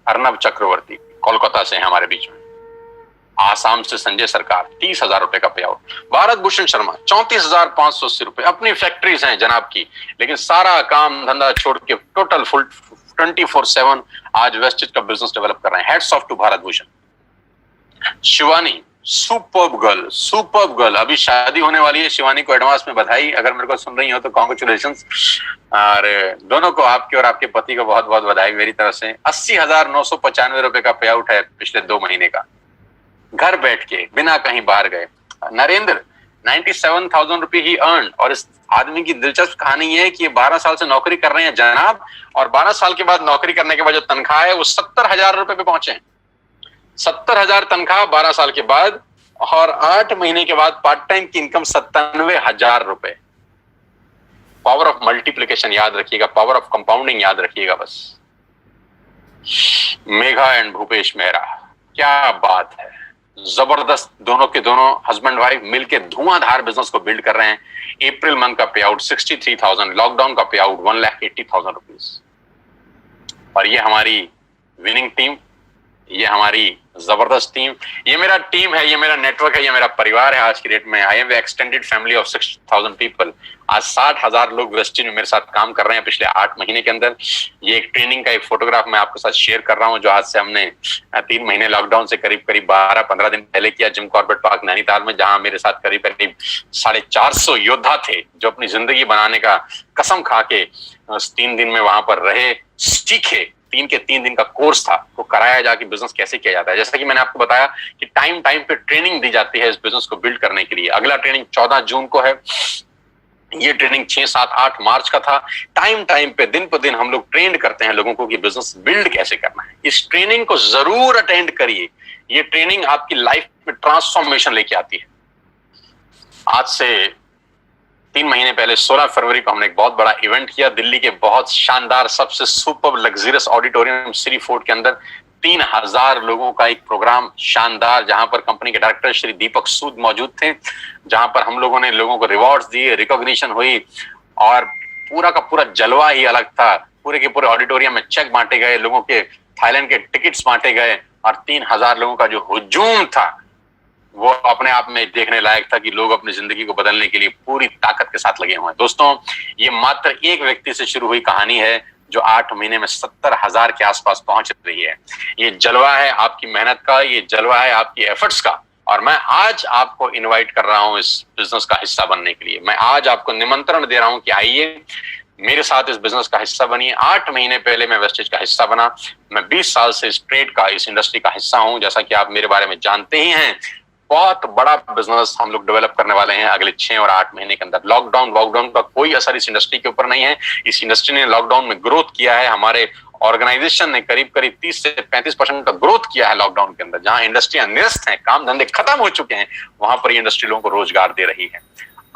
अर्नब चक्रवर्ती कोलकाता से है हमारे बीच में। आसाम से संजय सरकार 30,000 रुपए का पे आउट। भारत भूषण शर्मा 34,580 रुपए। अपनी फैक्ट्रीज हैं जनाब की, लेकिन सारा काम धंधा छोड़ के टोटल फुल 24/7 आज वेस्टेज का बिजनेस डेवलप कर रहे हैं। Hats off to Bharat Bhushan. Shivani superb girl, अभी शादी होने वाली है। शिवानी को एडवांस में बधाई, अगर मेरे को सुन रही हो तो कॉन्ग्रेचुलेशंस। और दोनों को, आपके और आपके पति को बहुत बहुत बधाई मेरी तरफ से। 80,995 रुपए का पे आउट है पिछले 2 महीने का, घर बैठ के बिना कहीं बाहर गए। नरेंद्र 97,000 रुपए ही अर्न। और इस आदमी की दिलचस्प कहानी ये है कि ये 12 साल से नौकरी कर रहे हैं जनाब, और 12 साल के बाद नौकरी करने के बाद जो तनख्वाह है वो 70,000 रुपए पे पहुंचे हैं। 70,000 तनख्वाह 12 साल के बाद, और 8 महीने के बाद पार्ट टाइम की इनकम 97,000 रुपए। पावर ऑफ मल्टीप्लिकेशन याद रखिएगा, पावर ऑफ कंपाउंडिंग याद रखिएगा बस। मेघा एंड भूपेश मेहरा, क्या बात है, जबरदस्त। दोनों के दोनों हस्बैंड वाइफ मिलके धुआंधार बिजनेस को बिल्ड कर रहे हैं। अप्रैल मंथ का पे आउट 63,000, लॉकडाउन का पे आउट 1,80,000 रुपीज। और ये हमारी विनिंग टीम, ये हमारी जबरदस्त टीम, ये मेरा टीम है, ये मेरा नेटवर्क है, ये मेरा परिवार है आज की डेट में। I am extended family of 6,000 people. आज 60,000 लोग वेस्टिन में मेरे साथ काम कर रहे हैं पिछले 8 महीने के अंदर। ये एक ट्रेनिंग का एक फोटोग्राफ मैं आपके साथ शेयर कर रहा हूं, जो आज से हमने 3 महीने लॉकडाउन से करीब 12-15 दिन पहले किया जिम कॉर्बेट पार्क नैनीताल में, जहां मेरे साथ करीब 450 योद्धा थे जो अपनी जिंदगी बनाने का कसम खा के 3 दिन में वहां पर रहे, सीखे। 3 के 3 दिन का कोर्स था, वो कराया जाके बिजनेस कैसे किया जाता है। जैसा कि मैंने आपको बताया कि टाइम पे ट्रेनिंग दी जाती है इस बिजनेस को बिल्ड करने के लिए। अगला ट्रेनिंग 14 जून को है, ये ट्रेनिंग 6, 7, 8 मार्च का था। टाइम पे दिन पर दिन हम लोग ट्रेंड करते हैं लोगों को कि बिजनेस बिल्ड कैसे करना है। इस ट्रेनिंग को जरूर अटेंड करिए, ये ट्रेनिंग आपकी लाइफ में ट्रांसफॉर्मेशन लेके आती है। आज से 3 महीने पहले 16 फरवरी को हमने एक बहुत बड़ा इवेंट किया दिल्ली के बहुत शानदार सबसे super luxurious auditorium Shri fort के अंदर। 3,000 लोगों का एक प्रोग्राम शानदार, जहां पर कंपनी के डायरेक्टर श्री दीपक सूद मौजूद थे, जहां पर हम लोगों ने लोगों को रिवॉर्ड्स दिए, रिकॉग्निशन हुई, और पूरा का पूरा जलवा ही अलग था। पूरे के पूरे ऑडिटोरियम में चेक बांटे गए, लोगों के थाईलैंड के टिकट्स बांटे गए, और 3,000 लोगों का जो हुजूम था वो अपने आप में देखने लायक था कि लोग अपनी जिंदगी को बदलने के लिए पूरी ताकत के साथ लगे हुए हैं। दोस्तों, ये मात्र एक व्यक्ति से शुरू हुई कहानी है जो 8 महीने में 70,000 के आसपास पहुंच रही है। ये जलवा है आपकी मेहनत का, ये जलवा है आपकी एफर्ट्स का, और मैं आज आपको इनवाइट कर रहा हूं इस बिजनेस का हिस्सा बनने के लिए। मैं आज आपको निमंत्रण दे रहा हूं कि आइए मेरे साथ इस बिजनेस का हिस्सा बनिए। 8 महीने पहले मैं वेस्टेज का हिस्सा बना। मैं 20 साल से इस ट्रेड का, इस इंडस्ट्री का हिस्सा हूं। जैसा कि आप मेरे बारे में जानते ही हैं, बहुत बड़ा बिजनेस हम लोग डेवलप करने वाले हैं अगले 6 और 8 महीने के अंदर। लॉकडाउन का कोई असर इस इंडस्ट्री के ऊपर नहीं है। इस इंडस्ट्री ने लॉकडाउन में ग्रोथ किया है। हमारे ऑर्गेनाइजेशन ने करीब 30 से 35% का ग्रोथ किया है लॉकडाउन के अंदर। जहां इंडस्ट्रियां निरस्त हैं, काम धंधे खत्म हो चुके हैं, वहां पर ये इंडस्ट्री लोगों को रोजगार दे रही है।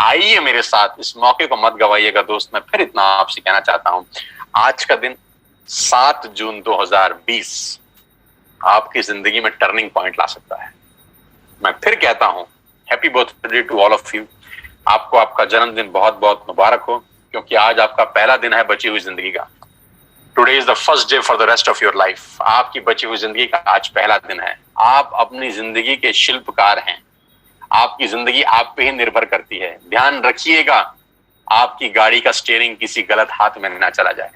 आइए मेरे साथ, इस मौके को मत गवाइएगा दोस्त। मैं फिर इतना आपसे कहना चाहता हूं, आज का दिन 7 जून 2020 आपकी जिंदगी में टर्निंग पॉइंट ला सकता है। मैं फिर कहता हूं, happy birthday to all of you. आपको आपका जन्मदिन बहुत बहुत मुबारक हो, क्योंकि आज आपका पहला दिन है बची हुई जिंदगी का। Today is the first day for the rest of your life. आपकी बची हुई जिंदगी का आज पहला दिन है। आप अपनी जिंदगी के शिल्पकार हैं। आपकी जिंदगी आप पे ही निर्भर करती है। ध्यान रखिएगा, आपकी गाड़ी का स्टीयरिंग किसी गलत हाथ में ना चला जाए।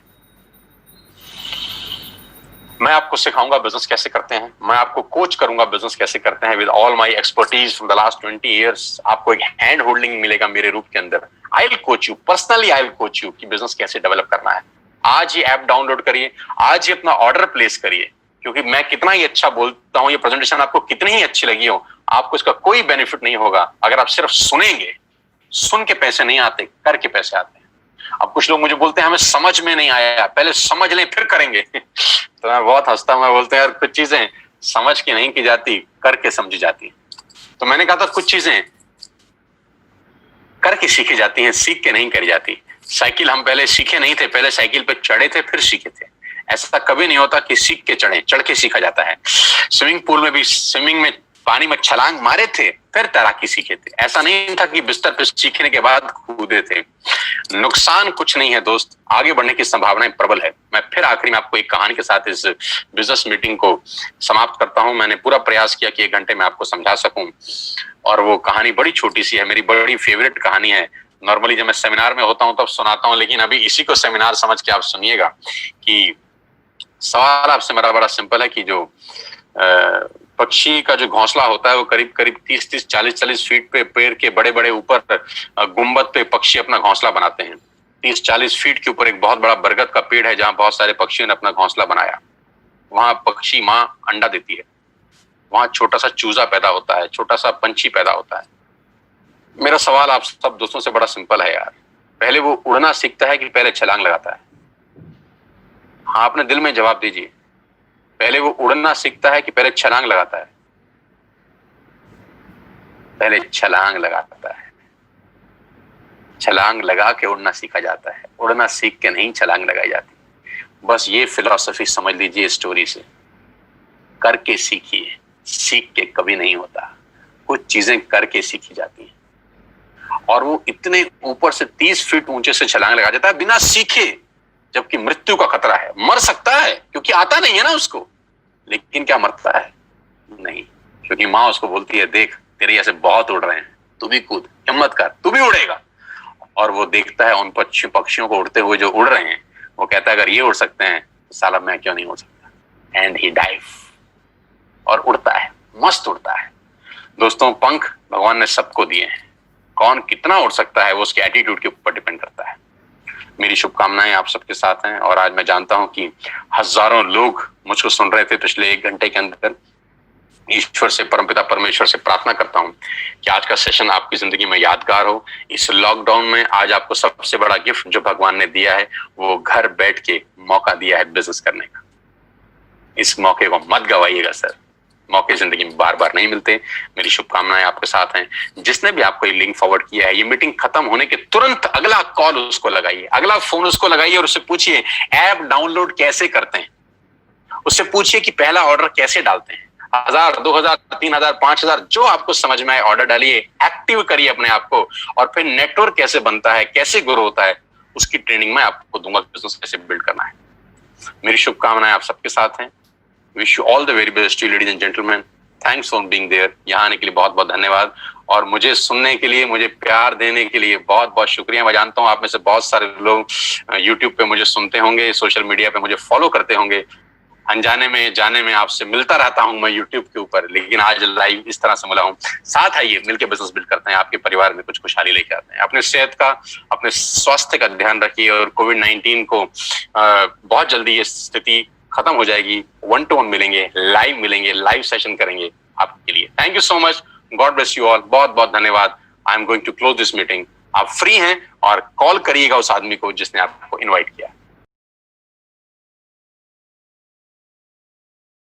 मैं आपको सिखाऊंगा बिजनेस कैसे करते हैं, मैं आपको कोच करूंगा बिजनेस कैसे करते हैं with all my expertise from the last 20 years. आपको एक हैंड होल्डिंग मिलेगा मेरे रूप के अंदर। I will coach you personally, I will coach you कि बिजनेस कैसे डेवलप करना है। आज ही ऐप डाउनलोड करिए, आज ही अपना ऑर्डर प्लेस करिए, क्योंकि मैं कितना ही अच्छा बोलता हूं, ये प्रेजेंटेशन आपको कितनी ही अच्छी लगी हो, आपको इसका कोई बेनिफिट नहीं होगा अगर आप सिर्फ सुनेंगे। सुन के पैसे नहीं आते, करके पैसे आते हैं। अब कुछ लोग मुझे बोलते हैं हमें समझ में नहीं आया, पहले समझ लें फिर करेंगे। तो मैं बहुत हंसता हूं, मैं बोलते हैं यार कुछ चीजें समझ के नहीं की जाती, करके समझी जाती। तो मैंने कहा था कुछ चीजें करके सीखी जाती हैं, सीख के नहीं करी जाती। साइकिल हम पहले सीखे नहीं थे, पहले साइकिल पे चढ़े थे फिर सीखे थे। ऐसा कभी नहीं होता कि सीख के चढ़े, चढ़ के सीखा जाता है। स्विमिंग पूल में भी स्विमिंग में पानी में छलांग मारे थे फिर तैराकी सीखे थे। ऐसा नहीं था कि बिस्तर पे सीखने के बाद कूदे थे। नुकसान कुछ नहीं है दोस्त, आगे बढ़ने की संभावनाएं प्रबल है। मैं फिर आखिरी में आपको एक कहानी के साथ इस बिजनेस मीटिंग को समाप्त करता हूं। मैंने पूरा प्रयास किया कि 1 घंटे में आपको समझा सकूं, और वो कहानी बड़ी छोटी सी है, मेरी बड़ी फेवरेट कहानी है। नॉर्मली जब मैं सेमिनार में होता हूं तब सुनाता हूं, लेकिन अभी इसी को सेमिनार समझ के आप सुनिएगा। कि सवाल आपसे मेरा बड़ा सिंपल है कि जो पक्षी का जो घोंसला होता है वो करीब करीब 30-30, 40-40 फीट पे पेड़ के बड़े बड़े ऊपर गुंबद पे पक्षी अपना घोंसला बनाते हैं। 30-40 फीट के ऊपर एक बहुत बड़ा बरगद का पेड़ है जहां बहुत सारे पक्षियों ने अपना घोंसला बनाया। वहां पक्षी माँ अंडा देती है, वहां छोटा सा चूजा पैदा होता है, छोटा सा पंछी पैदा होता है। मेरा सवाल आप सब दोस्तों से बड़ा सिंपल है यार, पहले वो उड़ना सीखता है कि पहले छलांग लगाता है? हाँ, अपने दिल में जवाब दीजिए, पहले वो उड़ना सीखता है कि पहले छलांग लगाता है? पहले छलांग लगाता है। छलांग लगा के उड़ना सीखा जाता है, उड़ना सीख के नहीं छलांग लगाई जाती। बस ये फिलॉसफी समझ लीजिए स्टोरी से। करके सीखिए, सीख के कभी नहीं होता। कुछ चीजें करके सीखी जाती हैं, और वो इतने ऊपर से 30 फीट ऊंचे से छलांग लगा जाता है बिना सीखे, जबकि मृत्यु का खतरा है। मर सकता है क्योंकि आता नहीं है ना उसको, लेकिन क्या मरता है? नहीं, क्योंकि माँ उसको बोलती है देख तेरे जैसे बहुत उड़ रहे हैं, तू भी कूद, हिम्मत कर, तू भी उड़ेगा। और वो देखता है उन पक्षियों को उड़ते हुए जो उड़ रहे हैं, वो कहता है अगर ये उड़ सकते हैं तो साला मैं क्यों नहीं उड़ सकता। एंड ही डाइव, और उड़ता है, मस्त उड़ता है। दोस्तों, पंख भगवान ने सबको दिए हैं, कौन कितना उड़ सकता है वो उसके एटीट्यूड के ऊपर डिपेंड करता है। मेरी शुभकामनाएं आप सबके साथ हैं, और आज मैं जानता हूं कि हजारों लोग मुझको सुन रहे थे पिछले 1 घंटे के अंदर। ईश्वर से, परमपिता परमेश्वर से प्रार्थना करता हूं कि आज का सेशन आपकी जिंदगी में यादगार हो। इस लॉकडाउन में आज आपको सबसे बड़ा गिफ्ट जो भगवान ने दिया है, वो घर बैठ के मौका दिया है बिजनेस करने का। इस मौके को मत गवाइएगा सर, मौके जिंदगी में बार बार नहीं मिलते। मेरी शुभकामनाएं आपके साथ हैं। जिसने भी आपको ये लिंक फॉरवर्ड किया है, ये मीटिंग खत्म होने के तुरंत अगला कॉल उसको लगाइए, अगला फोन उसको लगाइए, और उससे पूछिए ऐप डाउनलोड कैसे करते हैं। उससे पूछिए कि पहला ऑर्डर कैसे डालते हैं। 1000, 2000, 3000, 5000 जो आपको समझ में आए ऑर्डर डालिए, एक्टिव करिए अपने आप को, और फिर नेटवर्क कैसे बनता है, कैसे ग्रो होता है, उसकी ट्रेनिंग मैं आपको दूंगा, बिजनेस कैसे बिल्ड करना है। मेरी शुभकामनाएं आप सबके साथ हैं। Wish you all the very best ladies and gentleman. Thanks for being there. यहाँ आने के लिए बहुत बहुत धन्यवाद, और मुझे सुनने के लिए, मुझे प्यार देने के लिए बहुत बहुत शुक्रिया। मैं जानता हूँ आप में से बहुत सारे लोग यूट्यूब पे मुझे सुनते होंगे, सोशल मीडिया पे मुझे फॉलो करते होंगे। अनजाने में जाने में आपसे मिलता रहता हूं मैं यूट्यूब के ऊपर, लेकिन आज लाइव इस तरह से मिला हूं। साथ आइए मिलकर बिजनेस बिल्ड करते हैं, आपके परिवार में कुछ खुशहाली लेके आते हैं। अपने सेहत का, अपने स्वास्थ्य का ध्यान रखिए, और कोविड-19 को बहुत जल्दी ये स्थिति खत्म हो जाएगी। 1-to-1 मिलेंगे, लाइव सेशन करेंगे आपके लिए। Thank you so much, God bless you all. बहुत बहुत धन्यवाद। I am going to close this meeting. आप फ्री हैं और कॉल करिएगा उस आदमी को जिसने आपको इन्वाइट किया।